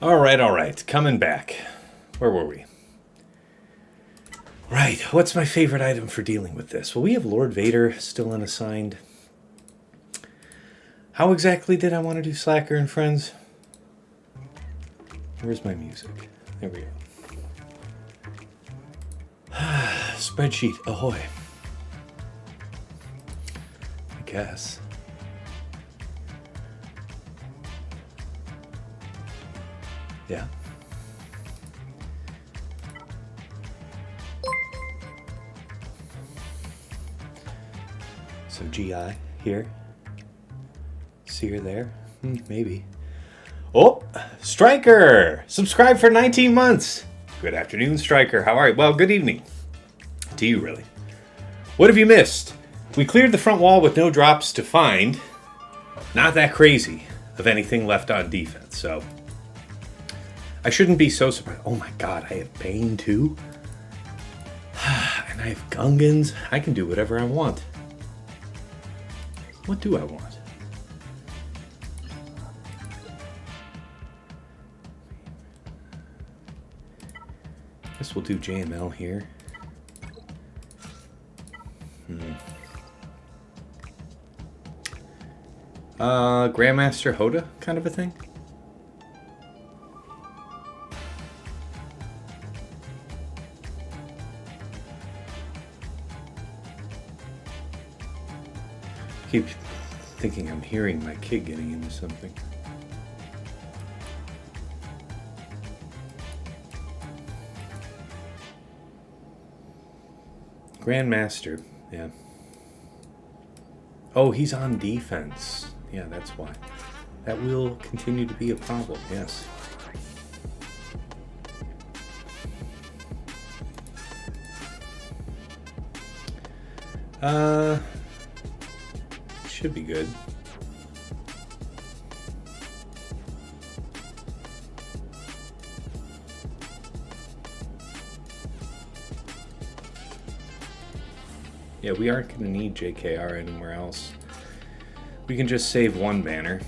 All right. Coming back. Where were we? Right. What's my favorite item for dealing with this? Well, we have Lord Vader still unassigned. How exactly did I want to do Slacker and Friends? Where's my music? There we go. Spreadsheet, ahoy. I guess. Yeah. So GI here. Cere there. Maybe. Oh, Striker! Subscribe for 19 months. Good afternoon, Striker. How are you? Well, good evening. To you, really. What have you missed? We cleared the front wall with no drops to find. Not that crazy of anything left on defense, so I shouldn't be so surprised. Oh my god, I have Bane too? And I have Gungans. I can do whatever I want. What do I want? Guess we'll do JML here. Grandmaster Hoda kind of a thing? Keep thinking I'm hearing my kid getting into something. Grandmaster, yeah. Oh, he's on defense. Yeah, that's why. That will continue to be a problem, yes. Should be good. Yeah, we aren't going to need JKR anywhere else. We can just save one banner.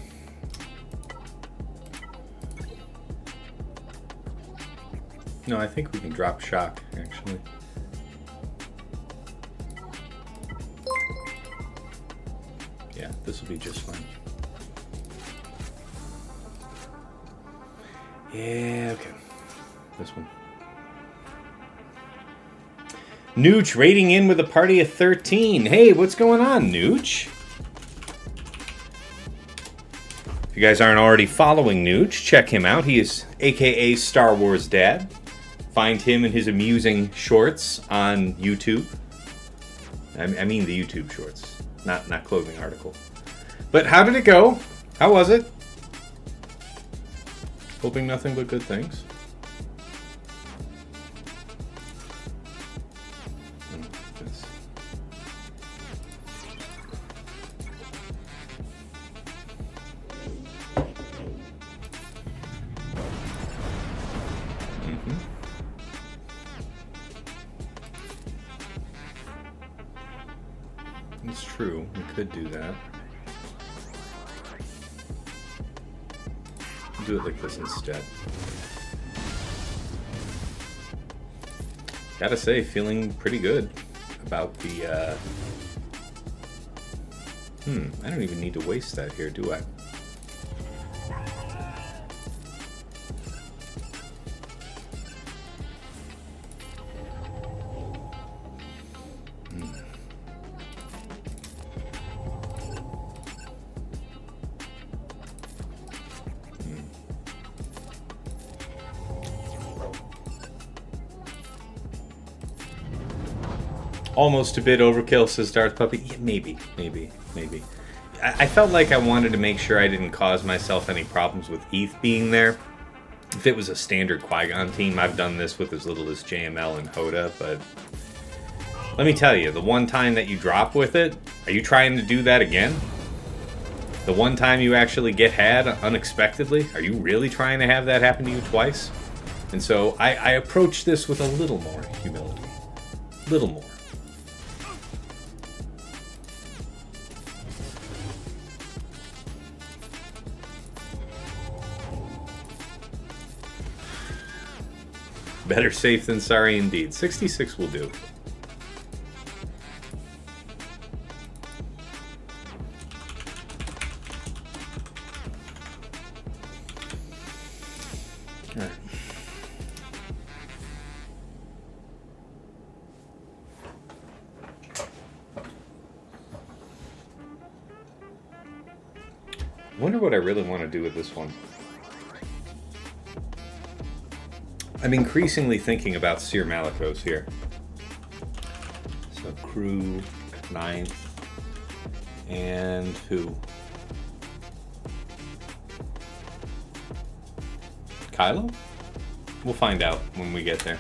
No, I think we can drop shock, actually. Yeah, this will be just fine. Yeah, okay. This one. Nooch raiding in with a party of 13. Hey, what's going on, Nooch? If you guys aren't already following Nooch, check him out. He is AKA Star Wars Dad. Find him and his amusing shorts on YouTube. I mean the YouTube shorts, not clothing article. But how did it go? How was it? Hoping nothing but good things. It's true, we could do that. Do it like this instead. Gotta say, feeling pretty good about the, I don't even need to waste that here, do I? Almost a bit overkill, says Darth Puppy. Yeah, maybe. I felt like I wanted to make sure I didn't cause myself any problems with ETH being there. If it was a standard Qui-Gon team, I've done this with as little as JML and Hoda, but let me tell you, the one time that you drop with it, are you trying to do that again? The one time you actually get had unexpectedly, are you really trying to have that happen to you twice? And so I approach this with a little more humility. Little more. Better safe than sorry indeed. 66 will do. All right. I wonder what I really want to do with this one. I'm increasingly thinking about Cere Malicos here. So crew, 9th, and who? Kylo? We'll find out when we get there.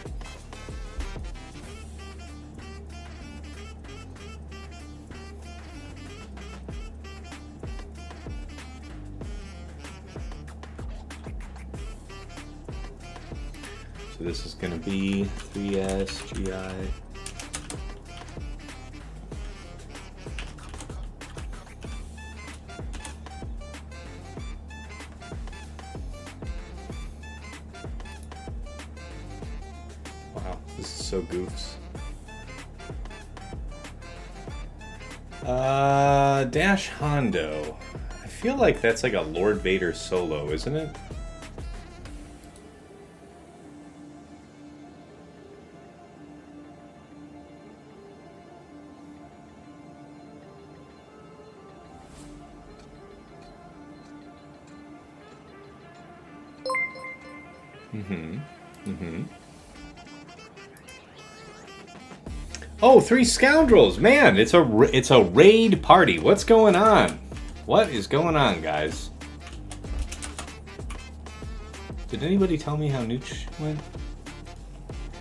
So this is going to be 3S, GI. Wow, this is so goofs. Dash Hondo. I feel like that's like a Lord Vader solo, isn't it? Oh, 3 scoundrels! Man, it's a raid party. What's going on? What is going on, guys? Did anybody tell me how Nooch went?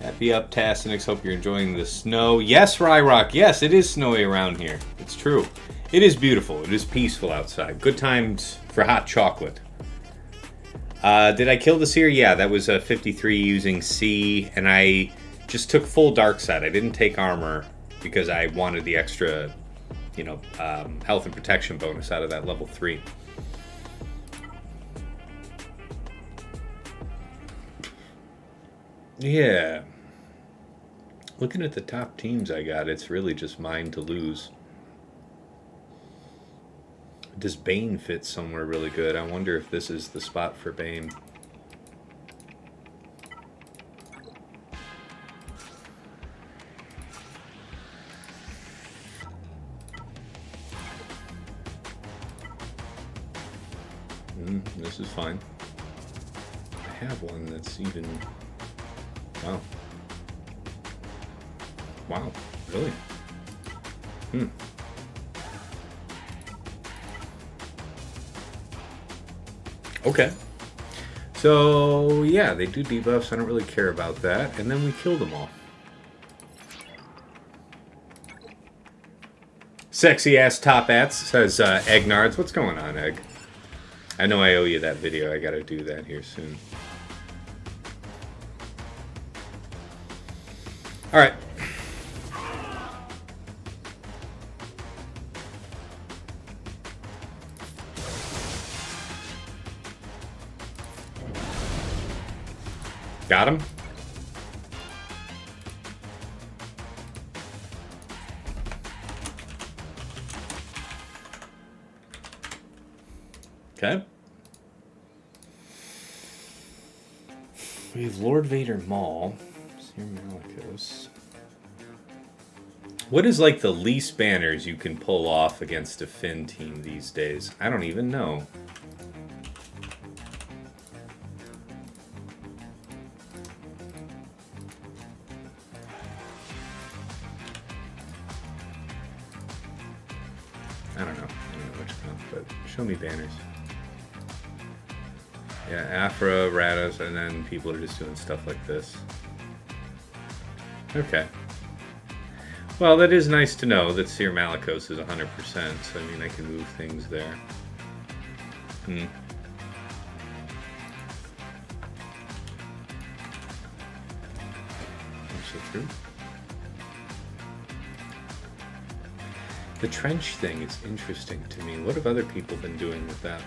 Happy up, Tassinix. Hope you're enjoying the snow. Yes, Ryrock. Yes, it is snowy around here. It's true. It is beautiful. It is peaceful outside. Good times for hot chocolate. Did I kill the Cere? Yeah, that was a 53 using C, and I just took full dark side. I didn't take armor because I wanted the extra, you know, health and protection bonus out of that level 3. Yeah. Looking at the top teams I got, it's really just mine to lose. Does Bane fit somewhere really good? I wonder if this is the spot for Bane. This is fine. I have one that's even... Wow. Wow, really? Okay. So, yeah, they do debuffs. I don't really care about that. And then we kill them all. Sexy ass top ats, says Eggnards. What's going on, Egg? I know I owe you that video. I gotta do that here soon. Alright. Got him? Okay. We have Lord Vader Maul. Cere Malicos. What is like the least banners you can pull off against a Finn team these days? I don't even know. I don't know which one, but show me banners. Yeah, Aphra, Rados, and then people are just doing stuff like this. Okay. Well, that is nice to know that Cere Malicos is 100%, so I mean I can move things there. Is that true? The trench thing is interesting to me. What have other people been doing with that?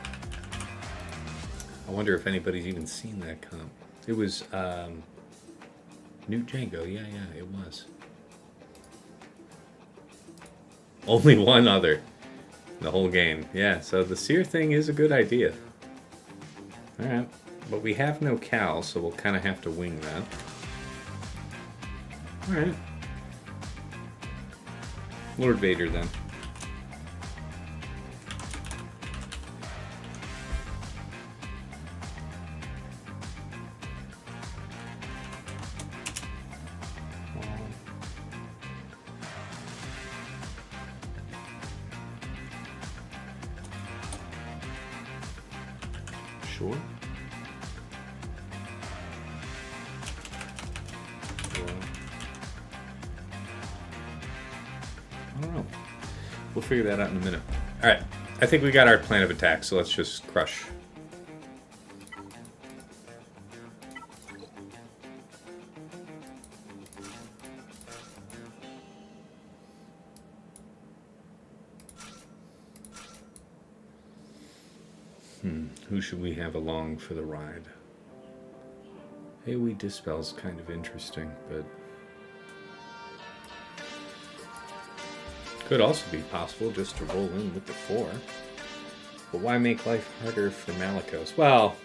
I wonder if anybody's even seen that comp. It was Newt Django, yeah, it was. Only one other. The whole game. Yeah, so the Cere thing is a good idea. Alright. But we have no Cal, so we'll kind of have to wing that. Alright. Lord Vader, then. Sure. I don't know. We'll figure that out in a minute. Alright, I think we got our plan of attack, so let's just crush. Who should we have along for the ride? AoE Dispel's kind of interesting, but could also be possible just to roll in with the 4. But why make life harder for Malicos? Well,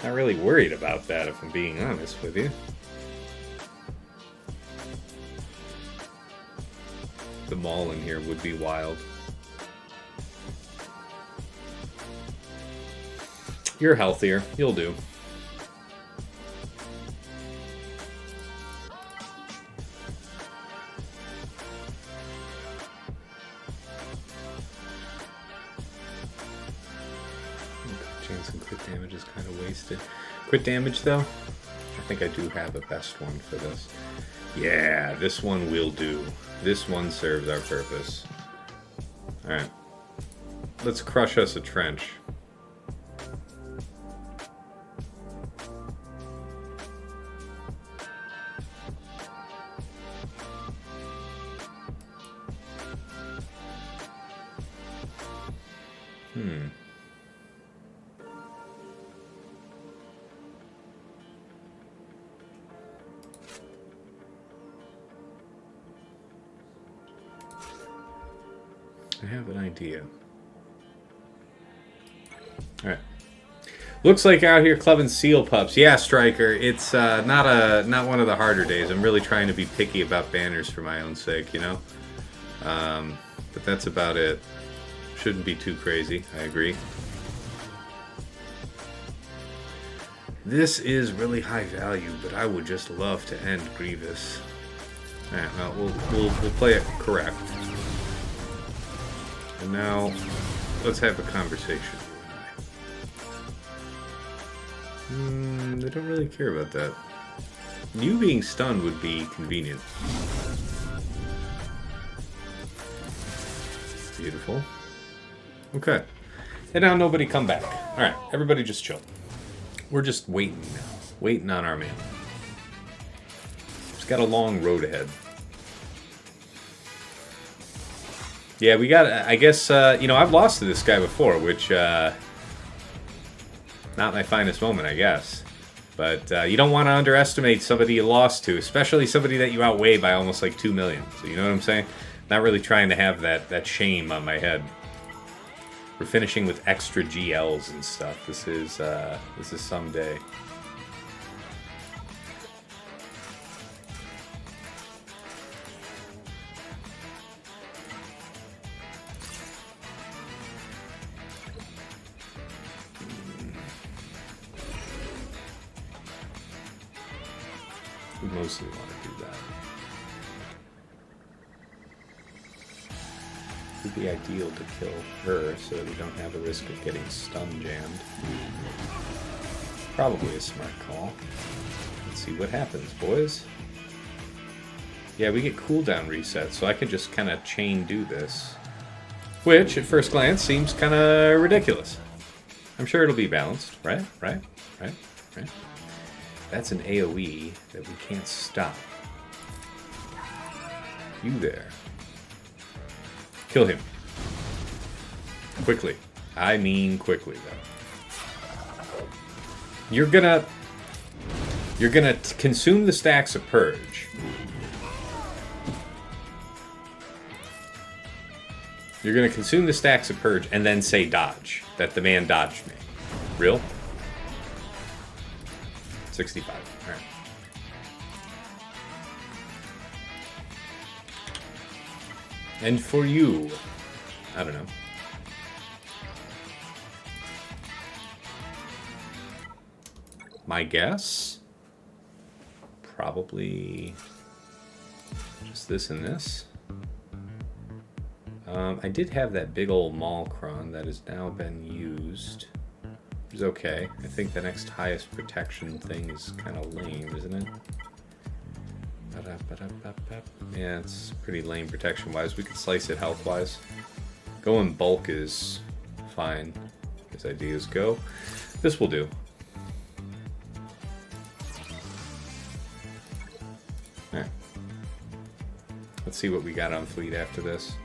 not really worried about that if I'm being honest with you. The Maul in here would be wild. You're healthier. You'll do. Chance and crit damage is kind of wasted. Crit damage, though? I think I do have the best one for this. Yeah, this one will do. This one serves our purpose. Alright. Let's crush us a trench. I have an idea. Alright. Looks like out here clubbing seal pups. Yeah, Striker. It's not one of the harder days. I'm really trying to be picky about banners for my own sake, you know? But that's about it. Shouldn't be too crazy. I agree. This is really high value, but I would just love to end Grievous. Alright, well, we'll play it correct. And now, let's have a conversation. I don't really care about that. You being stunned would be convenient. Beautiful. Okay. And now nobody come back. Alright, everybody just chill. We're just waiting now. Waiting on our man. He's got a long road ahead. Yeah, we got, I guess, you know, I've lost to this guy before, which, not my finest moment, I guess. But you don't want to underestimate somebody you lost to, especially somebody that you outweigh by almost like 2 million. So you know what I'm saying? Not really trying to have that shame on my head. We're finishing with extra GLs and stuff. This is someday. We mostly want to do that. It would be ideal to kill her so that we don't have the risk of getting stun jammed. Probably a smart call. Let's see what happens, boys. Yeah, we get cooldown resets, so I can just kind of chain do this. Which, at first glance, seems kind of ridiculous. I'm sure it'll be balanced, right? Right? Right? Right? That's an AoE that we can't stop. You there. Kill him. Quickly. I mean quickly, though. You're gonna... You're gonna consume the stacks of Purge. You're gonna consume the stacks of Purge and then say dodge. That the man dodged me. Real? 65. Alright. And for you, I don't know. My guess? Probably just this and this. I did have that big old Malcron that has now been used. It's okay. I think the next highest protection thing is kind of lame, isn't it? Yeah, it's pretty lame protection-wise. We could slice it health-wise. Going bulk is fine, as ideas go. This will do. Alright. Let's see what we got on fleet after this.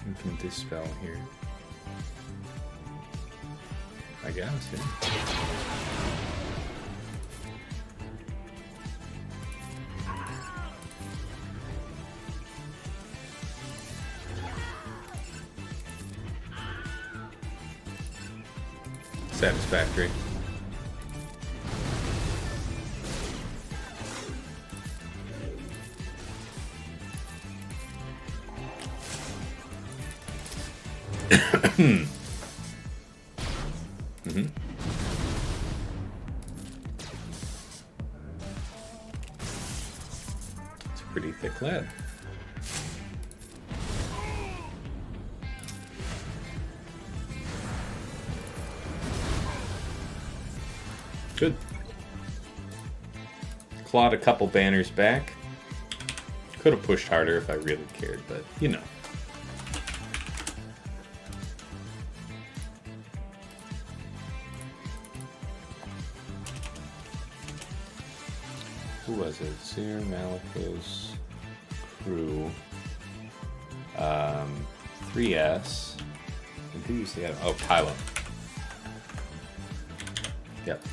We can dispel here. I guess, yeah. Satisfactory. It's a pretty thick lead. Good. Clawed a couple banners back. Could have pushed harder if I really cared, but you know. Who was it? Cere, Malicos, Crew, 3S, and who used to have? Oh, Kylo. Yep.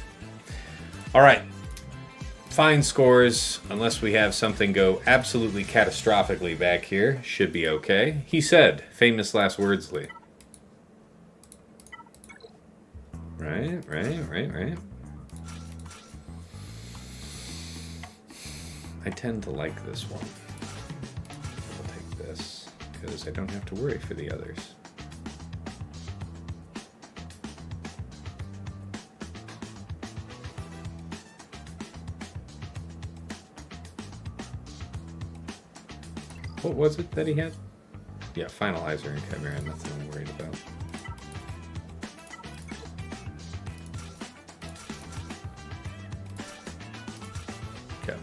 All right. Fine scores, unless we have something go absolutely catastrophically back here. Should be okay. He said, famous last words, Lee. Right. I tend to like this one. I'll take this, because I don't have to worry for the others. What was it that he had? Yeah, Finalizer and Chimera, nothing I'm worried about. Okay.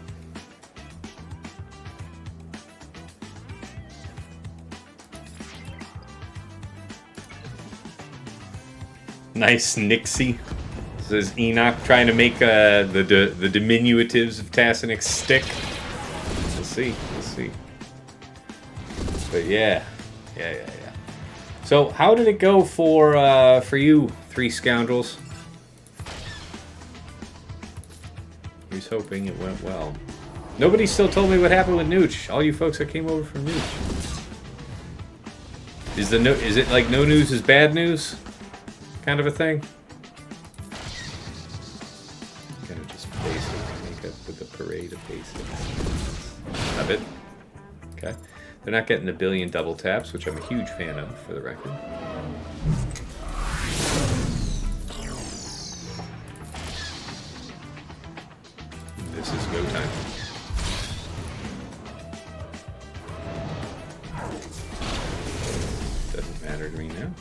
Nice Nixie. This is Enoch trying to make the diminutives of Tassanic's stick. We'll see. But yeah. So how did it go for you, three scoundrels? He's hoping it went well. Nobody still told me what happened with Nooch. All you folks that came over from Nooch. Is it like no news is bad news? Kind of a thing? Gonna just basic make up with the parade of basics. Love it. Okay. They're not getting a billion double taps, which I'm a huge fan of, for the record. This is go time. Doesn't matter to me now.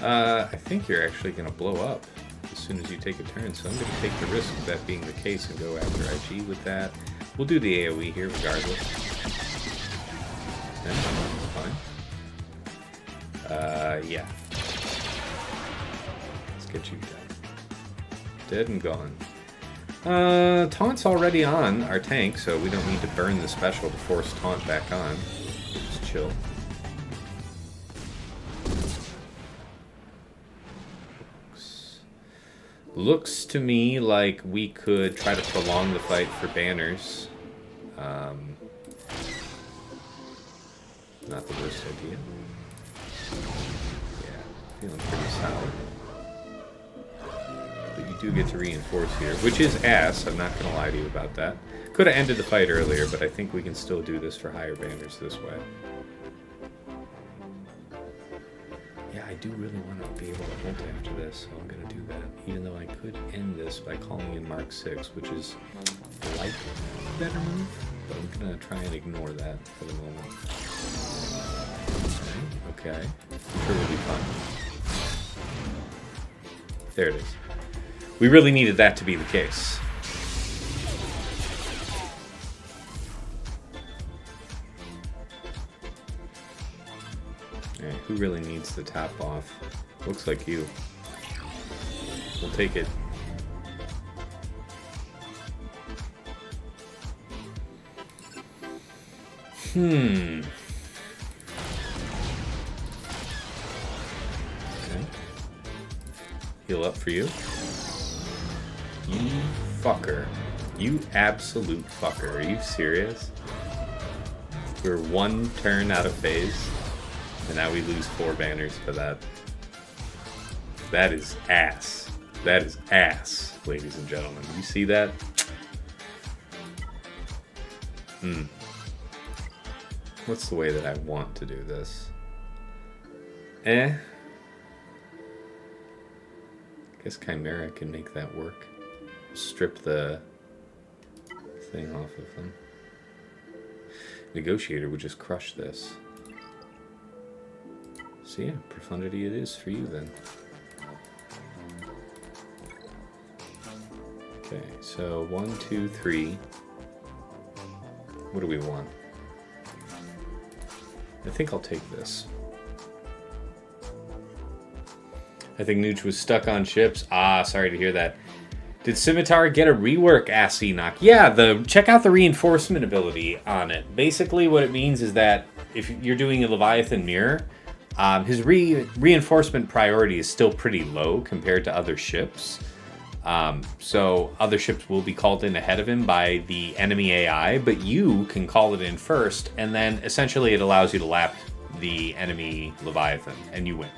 I think you're actually going to blow up as soon as you take a turn, so I'm going to take the risk of that being the case and go after IG with that. We'll do the AoE here regardless. Yeah, fine. Yeah. Let's get you dead and gone. Taunt's already on our tank, so we don't need to burn the special to force Taunt back on. Just chill. Looks to me like we could try to prolong the fight for banners. Not the worst idea. Yeah, feeling pretty solid. But you do get to reinforce here, which is ass. I'm not going to lie to you about that. Could have ended the fight earlier, but I think we can still do this for higher banners this way. Yeah, I do really want to be able to hold after this, so I'm going to do that. Even though I could end this by calling in Mark 6, which is like a better move, but I'm going to try and ignore that for the moment. Okay. I'm sure it'll be fun. There it is. We really needed that to be the case. Alright, who really needs the top off? Looks like you. We'll take it. Okay. Heal up for you. You fucker. You absolute fucker. Are you serious? We're one turn out of phase, and now we lose 4 banners for that. That is ass. That is ass, ladies and gentlemen. You see that? What's the way that I want to do this? I guess Chimera can make that work. Strip the thing off of them. Negotiator would just crush this. So yeah, Profundity it is for you then. Okay, so 1, 2, 3. What do we want? I think I'll take this. I think Nooch was stuck on ships. Ah, sorry to hear that. Did Scimitar get a rework, asked Enoch? Yeah, check out the reinforcement ability on it. Basically what it means is that if you're doing a Leviathan mirror, his reinforcement priority is still pretty low compared to other ships. So other ships will be called in ahead of him by the enemy AI, but you can call it in first, and then essentially it allows you to lap the enemy Leviathan, and you win.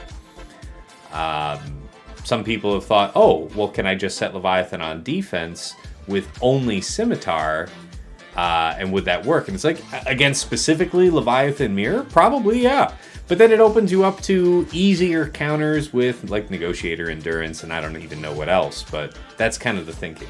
Some people have thought, oh, well, can I just set Leviathan on defense with only Scimitar, and would that work? And it's like, against specifically Leviathan Mirror? Probably, yeah. But then it opens you up to easier counters with, like, Negotiator, Endurance, and I don't even know what else, but that's kind of the thinking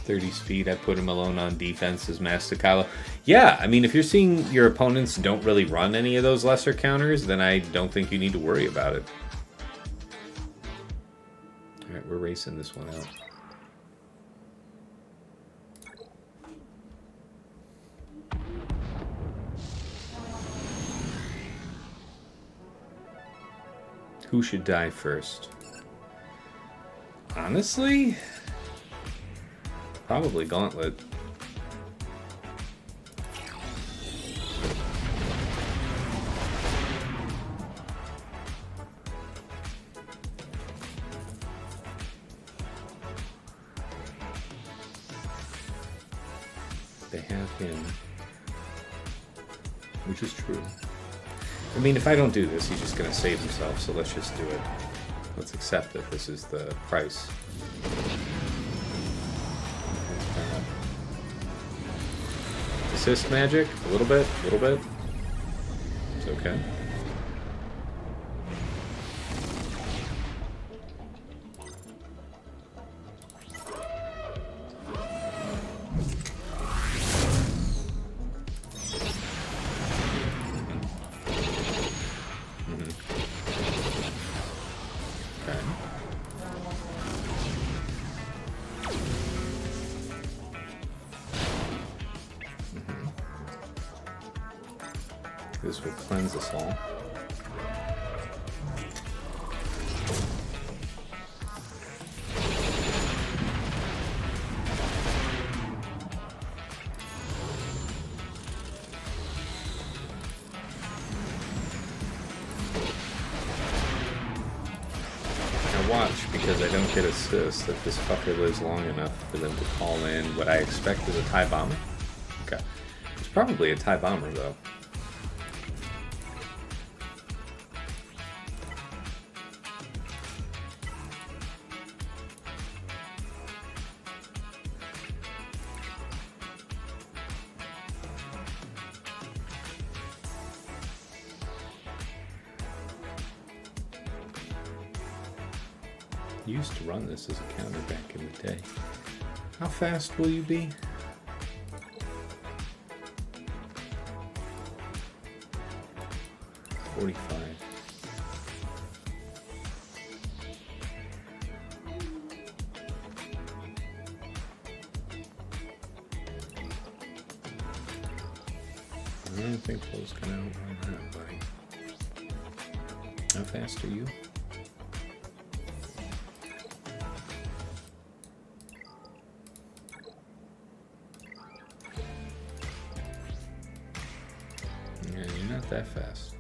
there. .30 speed, I put him alone on defense as Master Kylo. Yeah, I mean, if you're seeing your opponents don't really run any of those lesser counters, then I don't think you need to worry about it. Alright, we're racing this one out. Who should die first? Honestly, probably Gauntlet. They have him, which is true. I mean, if I don't do this, he's just going to save himself, so let's just do it. Let's accept that this is the price. Assist magic? A little bit, a little bit. It's okay. This will cleanse us all. watch, because I don't get assists, that this fucker lives long enough for them to call in what I expect is a TIE bomber. Okay. It's probably a TIE bomber, though. Used to run this as a counter back in the day. How fast will you be? $45. I don't think those can outrun that, buddy. How fast are you? That fast.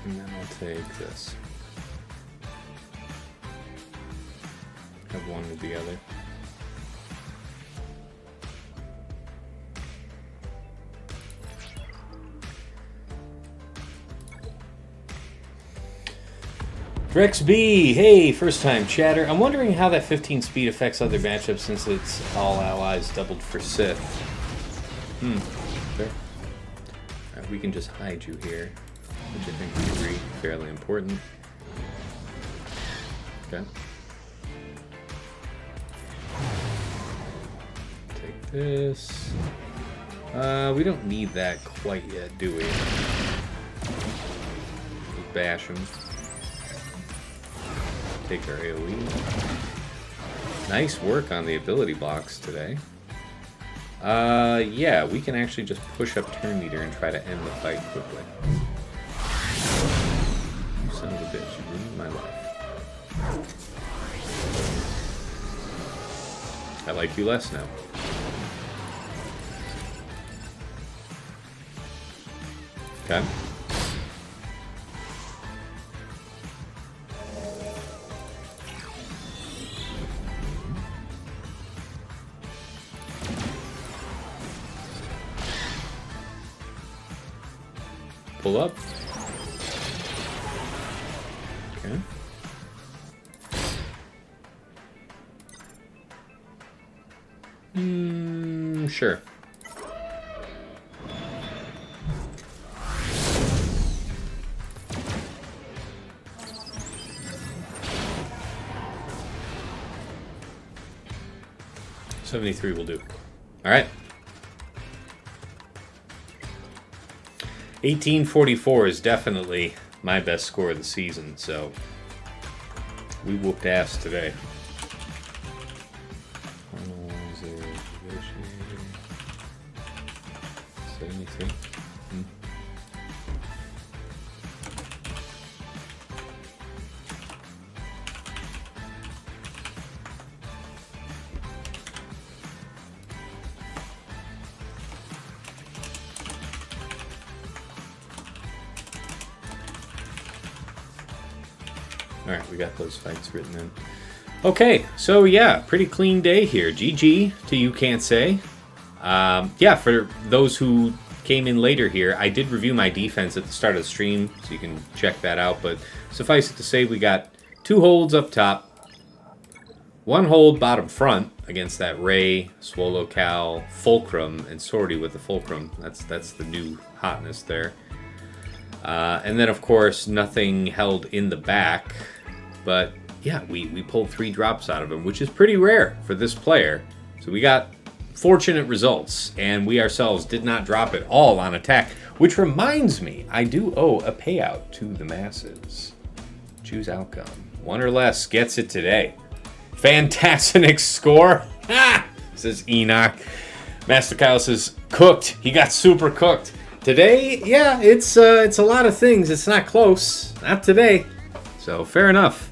And then I'll take this. Have one with the other. Rex B, hey, first time chatter. I'm wondering how that 15 speed affects other matchups since it's all allies doubled for Sith. Fair. Alright, we can just hide you here, which I think we agree fairly important. Okay. Take this. We don't need that quite yet, do we? We'll bash him. Take our AoE. Nice work on the ability blocks today. Yeah, we can actually just push up turn meter and try to end the fight quickly. You son of a bitch, you ruined my life. I like you less now. Okay. Pull up. Okay. Sure. $73 will do. All right. 1844 is definitely my best score of the season, so we whooped ass today. Finalizer, Negotiator. 73. Alright, we got those fights written in. Okay, so yeah, pretty clean day here. GG to ucantsay. Yeah, for those who came in later here, I did review my defense at the start of the stream, so you can check that out. But suffice it to say, we got 2 holds up top, 1 hold bottom front against that Ray, Swallow Cal, Fulcrum, and Sortie with the Fulcrum. That's the new hotness there. And then, of course, nothing held in the back. But, yeah, we pulled 3 drops out of him, which is pretty rare for this player. So we got fortunate results, and we ourselves did not drop it all on attack. Which reminds me, I do owe a payout to the masses. Choose outcome. 1 or less gets it today. Fantastic score. Ha! Says Enoch. Master Kyle says, cooked. He got super cooked. Today, yeah, it's a lot of things. It's not close. Not today. So, fair enough.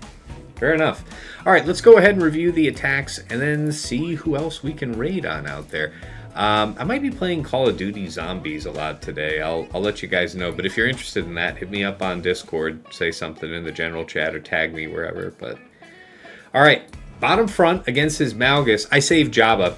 Fair enough. All right, let's go ahead and review the attacks and then see who else we can raid on out there. I might be playing Call of Duty Zombies a lot today. I'll let you guys know. But if you're interested in that, hit me up on Discord. Say something in the general chat or tag me wherever. But all right, bottom front against his Malgus. I saved Jabba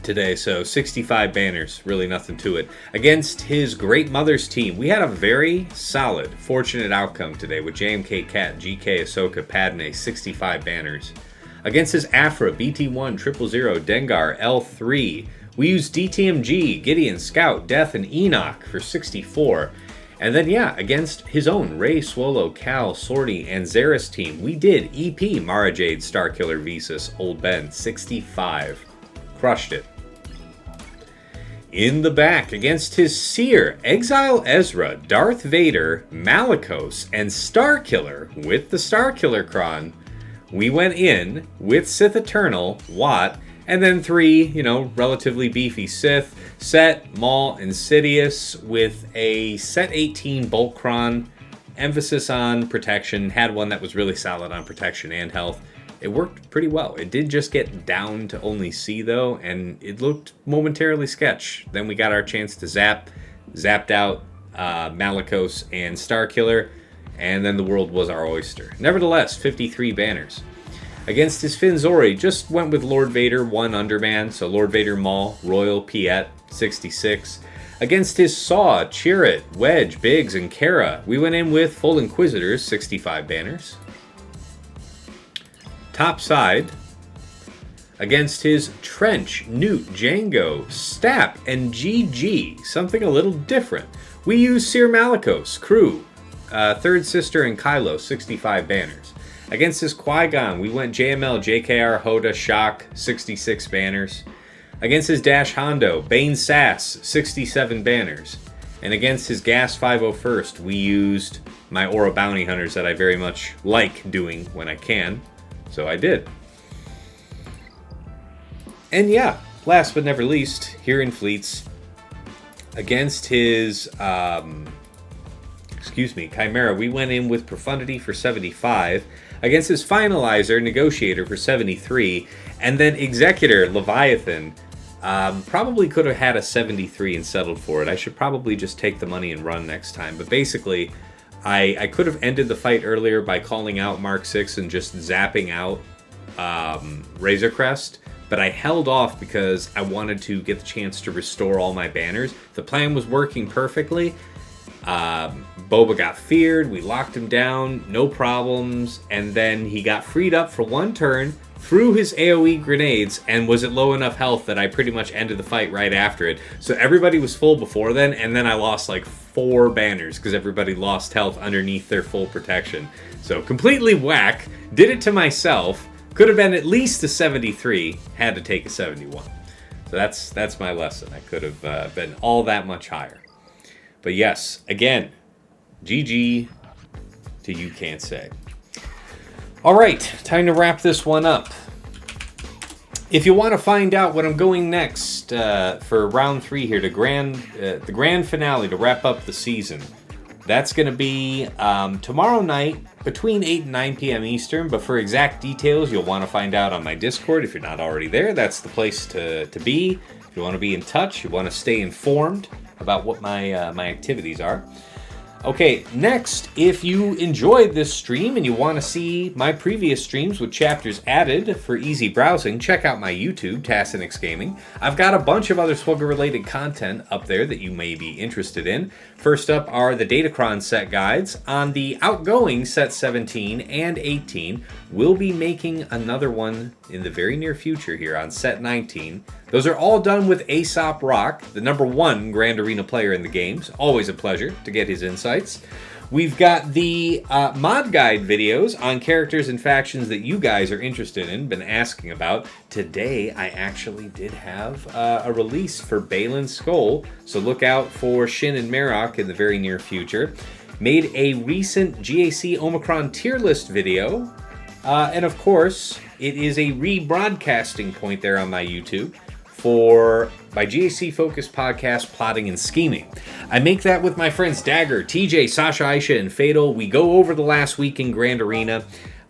today, so 65 banners. Really nothing to it. Against his Great Mother's team, we had a very solid, fortunate outcome today with JMK Cat, GK, Ahsoka, Padme, 65 banners. Against his Aphra, BT1, 000, Dengar, L3. We used DTMG, Gideon, Scout, Death, and Enoch for 64. And then, yeah, against his own Ray, Swolo, Cal, Sorty, and Zere's team, we did EP, Mara Jade, Starkiller, Visas, Old Ben, 65. Crushed it. In the back, against his Cere, Exile Ezra, Darth Vader, Malicos, and Starkiller with the Starkiller Cron, we went in with Sith Eternal, Watt, and then 3, relatively beefy Sith, Set, Maul, Insidious, with a Set 18 Bolt Cron, emphasis on protection, had one that was really solid on protection and health. It worked pretty well. It did just get down to only C, though, and it looked momentarily sketch. Then we got our chance to zapped out Malicos and Starkiller, and then the world was our oyster. Nevertheless, 53 banners. Against his Finzori, just went with Lord Vader, 1 Underman, so Lord Vader Maul, Royal, Piet, 66. Against his Saw, Chirrut, Wedge, Biggs, and Kara, we went in with Full Inquisitors, 65 banners. Top side, against his Trench, Newt, Django, Stap, and GG, something a little different. We used Seer Malicos, Crew, Third Sister, and Kylo, 65 banners. Against his Qui-Gon, we went JML, JKR, Hoda, Shock, 66 banners. Against his Dash Hondo, Bane Sass, 67 banners. And against his Gas 501st, we used my Aurra Bounty Hunters that I very much like doing when I can. So I did. And yeah, last but never least, here in Fleets, against his, Chimera, we went in with Profundity for 75. Against his Finalizer, Negotiator for 73. And then Executor, Leviathan, probably could have had a 73 and settled for it. I should probably just take the money and run next time. But basically, I could have ended the fight earlier by calling out Mark 6 and just zapping out Razor Crest, but I held off because I wanted to get the chance to restore all my banners. The plan was working perfectly. Boba got feared, we locked him down, no problems, and then he got freed up for 1 turn, threw his AoE grenades, and was at low enough health that I pretty much ended the fight right after it. So everybody was full before then, and then I lost like 4 banners because everybody lost health underneath their full protection. So completely whack, did it to myself, could have been at least a 73, had to take a 71. So that's my lesson. I could have been all that much higher. But yes, again, GG to ucantsay. All right, time to wrap this one up. If you want to find out what I'm going next for round 3 here, the grand finale to wrap up the season, that's going to be tomorrow night between 8 and 9 p.m. Eastern. But for exact details, you'll want to find out on my Discord. If you're not already there, that's the place to be. If you want to be in touch, you want to stay informed about what my activities are. Okay, next, if you enjoyed this stream and you want to see my previous streams with chapters added for easy browsing, check out my YouTube, Tassinix Gaming. I've got a bunch of other Swugger-related content up there that you may be interested in. First up are the Datacron set guides. On the outgoing set 17 and 18, we'll be making another one in the very near future here on set 19. Those are all done with Aesop Rock, the #1 Grand Arena player in the games. Always a pleasure to get his insights. We've got the mod guide videos on characters and factions that you guys are interested in, been asking about. Today, I actually did have a release for Balin's Skull, so look out for Shin and Marok in the very near future. made a recent GAC Omicron tier list video. And of course, it is a rebroadcasting point there on my YouTube for my GAC-focused podcast, Plotting and Scheming. I make that with my friends Dagger, TJ, Sasha, Aisha, and Fatal. We go over the last week in Grand Arena,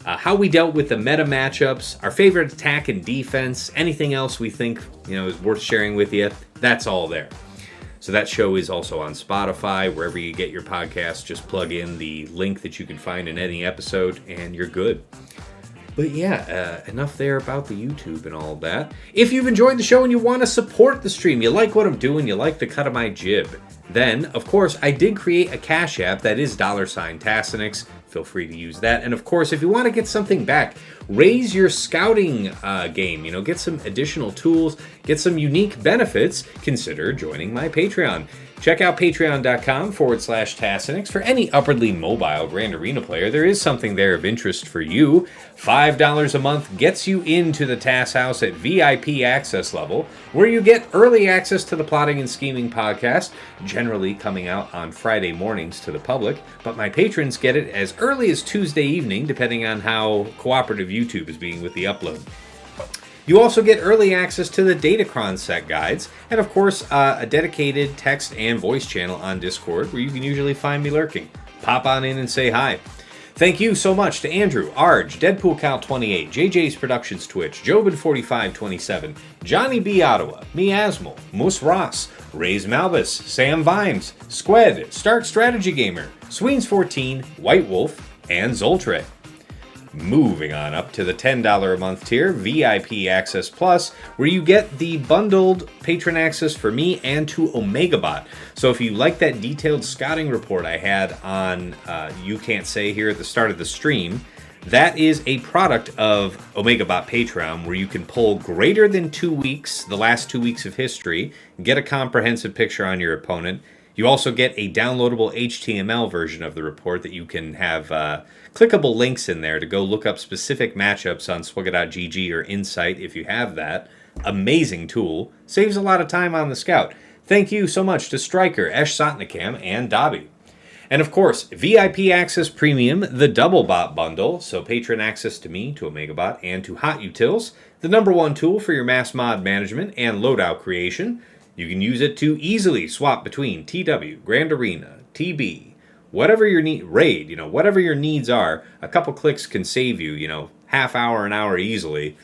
how we dealt with the meta matchups, our favorite attack and defense, anything else we think is worth sharing with you. That's all there. So that show is also on Spotify, wherever you get your podcasts. Just plug in the link that you can find in any episode, and you're good. But yeah, enough there about the YouTube and all that. If you've enjoyed the show and you want to support the stream, you like what I'm doing, you like the cut of my jib, then, of course, I did create a Cash App that is $Tassinix. Feel free to use that. And of course, if you want to get something back, raise your scouting game, get some additional tools, get some unique benefits, consider joining my Patreon. Check out patreon.com/Tassinix for any upwardly mobile Grand Arena player. There is something there of interest for you. $5 a month gets you into the Tass House at VIP access level, where you get early access to the Plotting and Scheming podcast, generally coming out on Friday mornings to the public, but my patrons get it as early as Tuesday evening, depending on how cooperative YouTube is being with the upload. You also get early access to the Datacron set guides, and of course, a dedicated text and voice channel on Discord, where you can usually find me lurking. Pop on in and say hi. Thank you so much to Andrew, Arj, Deadpool Cal 28, JJ's Productions Twitch, Jobin4527, Johnny B. Ottawa, Miasmal, Moose Ross, Rays Malbus, Sam Vimes, Squed, Stark Strategy Gamer, Sweens14, White Wolf, and Zoltre. Moving on up to the $10 a month tier, VIP Access Plus, where you get the bundled patron access for me and to OmegaBot. So if you like that detailed scouting report I had on ucantsay here at the start of the stream, that is a product of OmegaBot Patreon, where you can pull greater than 2 weeks, the last 2 weeks of history, get a comprehensive picture on your opponent. You also get a downloadable HTML version of the report that you can have clickable links in there to go look up specific matchups on swugga.gg or Insight if you have that. Amazing tool. Saves a lot of time on the scout. Thank you so much to Stryker, Esh Sotnikam, and Dobby. And of course, VIP Access Premium, the Double Bot Bundle, so patron access to me, to OmegaBot, and to Hot Utils, the #1 tool for your mass mod management and loadout creation. You can use it to easily swap between TW, Grand Arena, TB, whatever your need, raid, whatever your needs are. A couple clicks can save you, half hour, an hour easily.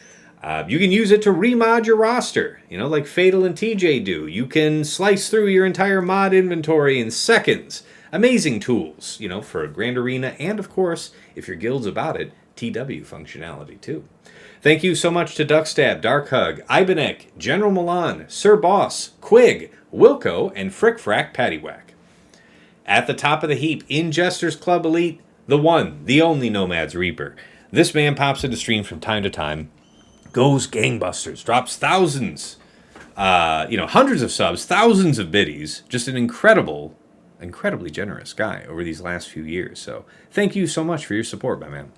You can use it to remod your roster, like Fatal and TJ do. You can slice through your entire mod inventory in seconds. Amazing tools, for Grand Arena, and of course, if your guild's about it, TW functionality too. Thank you so much to Duckstab, Dark Hug, Ibenek, General Milan, Sir Boss, Quig, Wilco, and Frick Frack Paddywhack. At the top of the heap, in Jester's Club Elite, the one, the only Nomad's Reaper. This man pops into stream from time to time, goes gangbusters, drops thousands, hundreds of subs, thousands of biddies. Just an incredibly generous guy over these last few years. So thank you so much for your support, my man.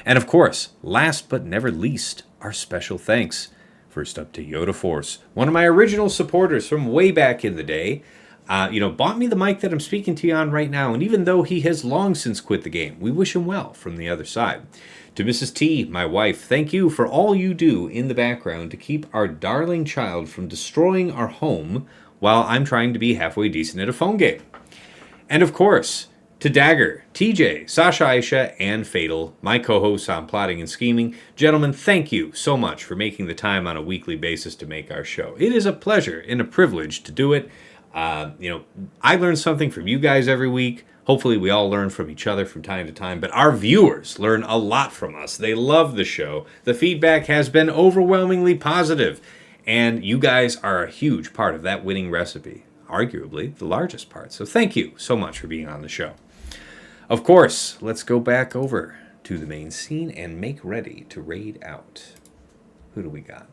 And of course, last but never least, our special thanks. First up to Yoda Force, one of my original supporters from way back in the day. Bought me the mic that I'm speaking to you on right now, and even though he has long since quit the game, we wish him well from the other side. To Mrs. T, my wife, thank you for all you do in the background to keep our darling child from destroying our home while I'm trying to be halfway decent at a phone game. And of course, to Dagger, TJ, Sasha Aisha, and Fatal, my co-hosts on Plotting and Scheming. Gentlemen, thank you so much for making the time on a weekly basis to make our show. It is a pleasure and a privilege to do it. I learn something from you guys every week. Hopefully we all learn from each other from time to time, but our viewers learn a lot from us. They love the show. The feedback has been overwhelmingly positive, and you guys are a huge part of that winning recipe. Arguably the largest part. So thank you so much for being on the show. Of course, let's go back over to the main scene and make ready to raid out. Who do we got?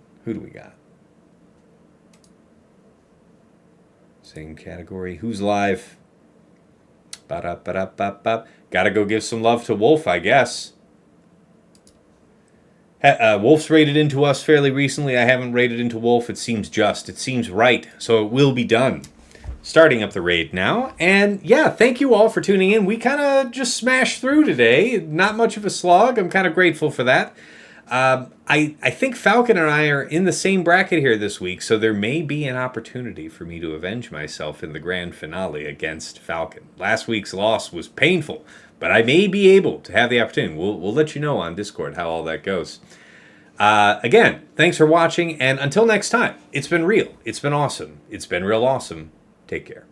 Same category. Who's live? Ba-da-ba-da-ba-ba. Gotta go give some love to Wolf, I guess. Wolf's raided into us fairly recently. I haven't raided into Wolf. It seems just. It seems right. So it will be done. starting up the raid now. And yeah, thank you all for tuning in. We kind of just smashed through today. Not much of a slog. I'm kind of grateful for that. I think Falcon and I are in the same bracket here this week, so there may be an opportunity for me to avenge myself in the grand finale against Falcon. Last week's loss was painful, but I may be able to have the opportunity. We'll let you know on Discord how all that goes. Again, thanks for watching, and until next time, it's been real. It's been awesome. It's been real awesome. Take care.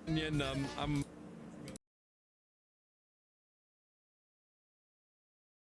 I'm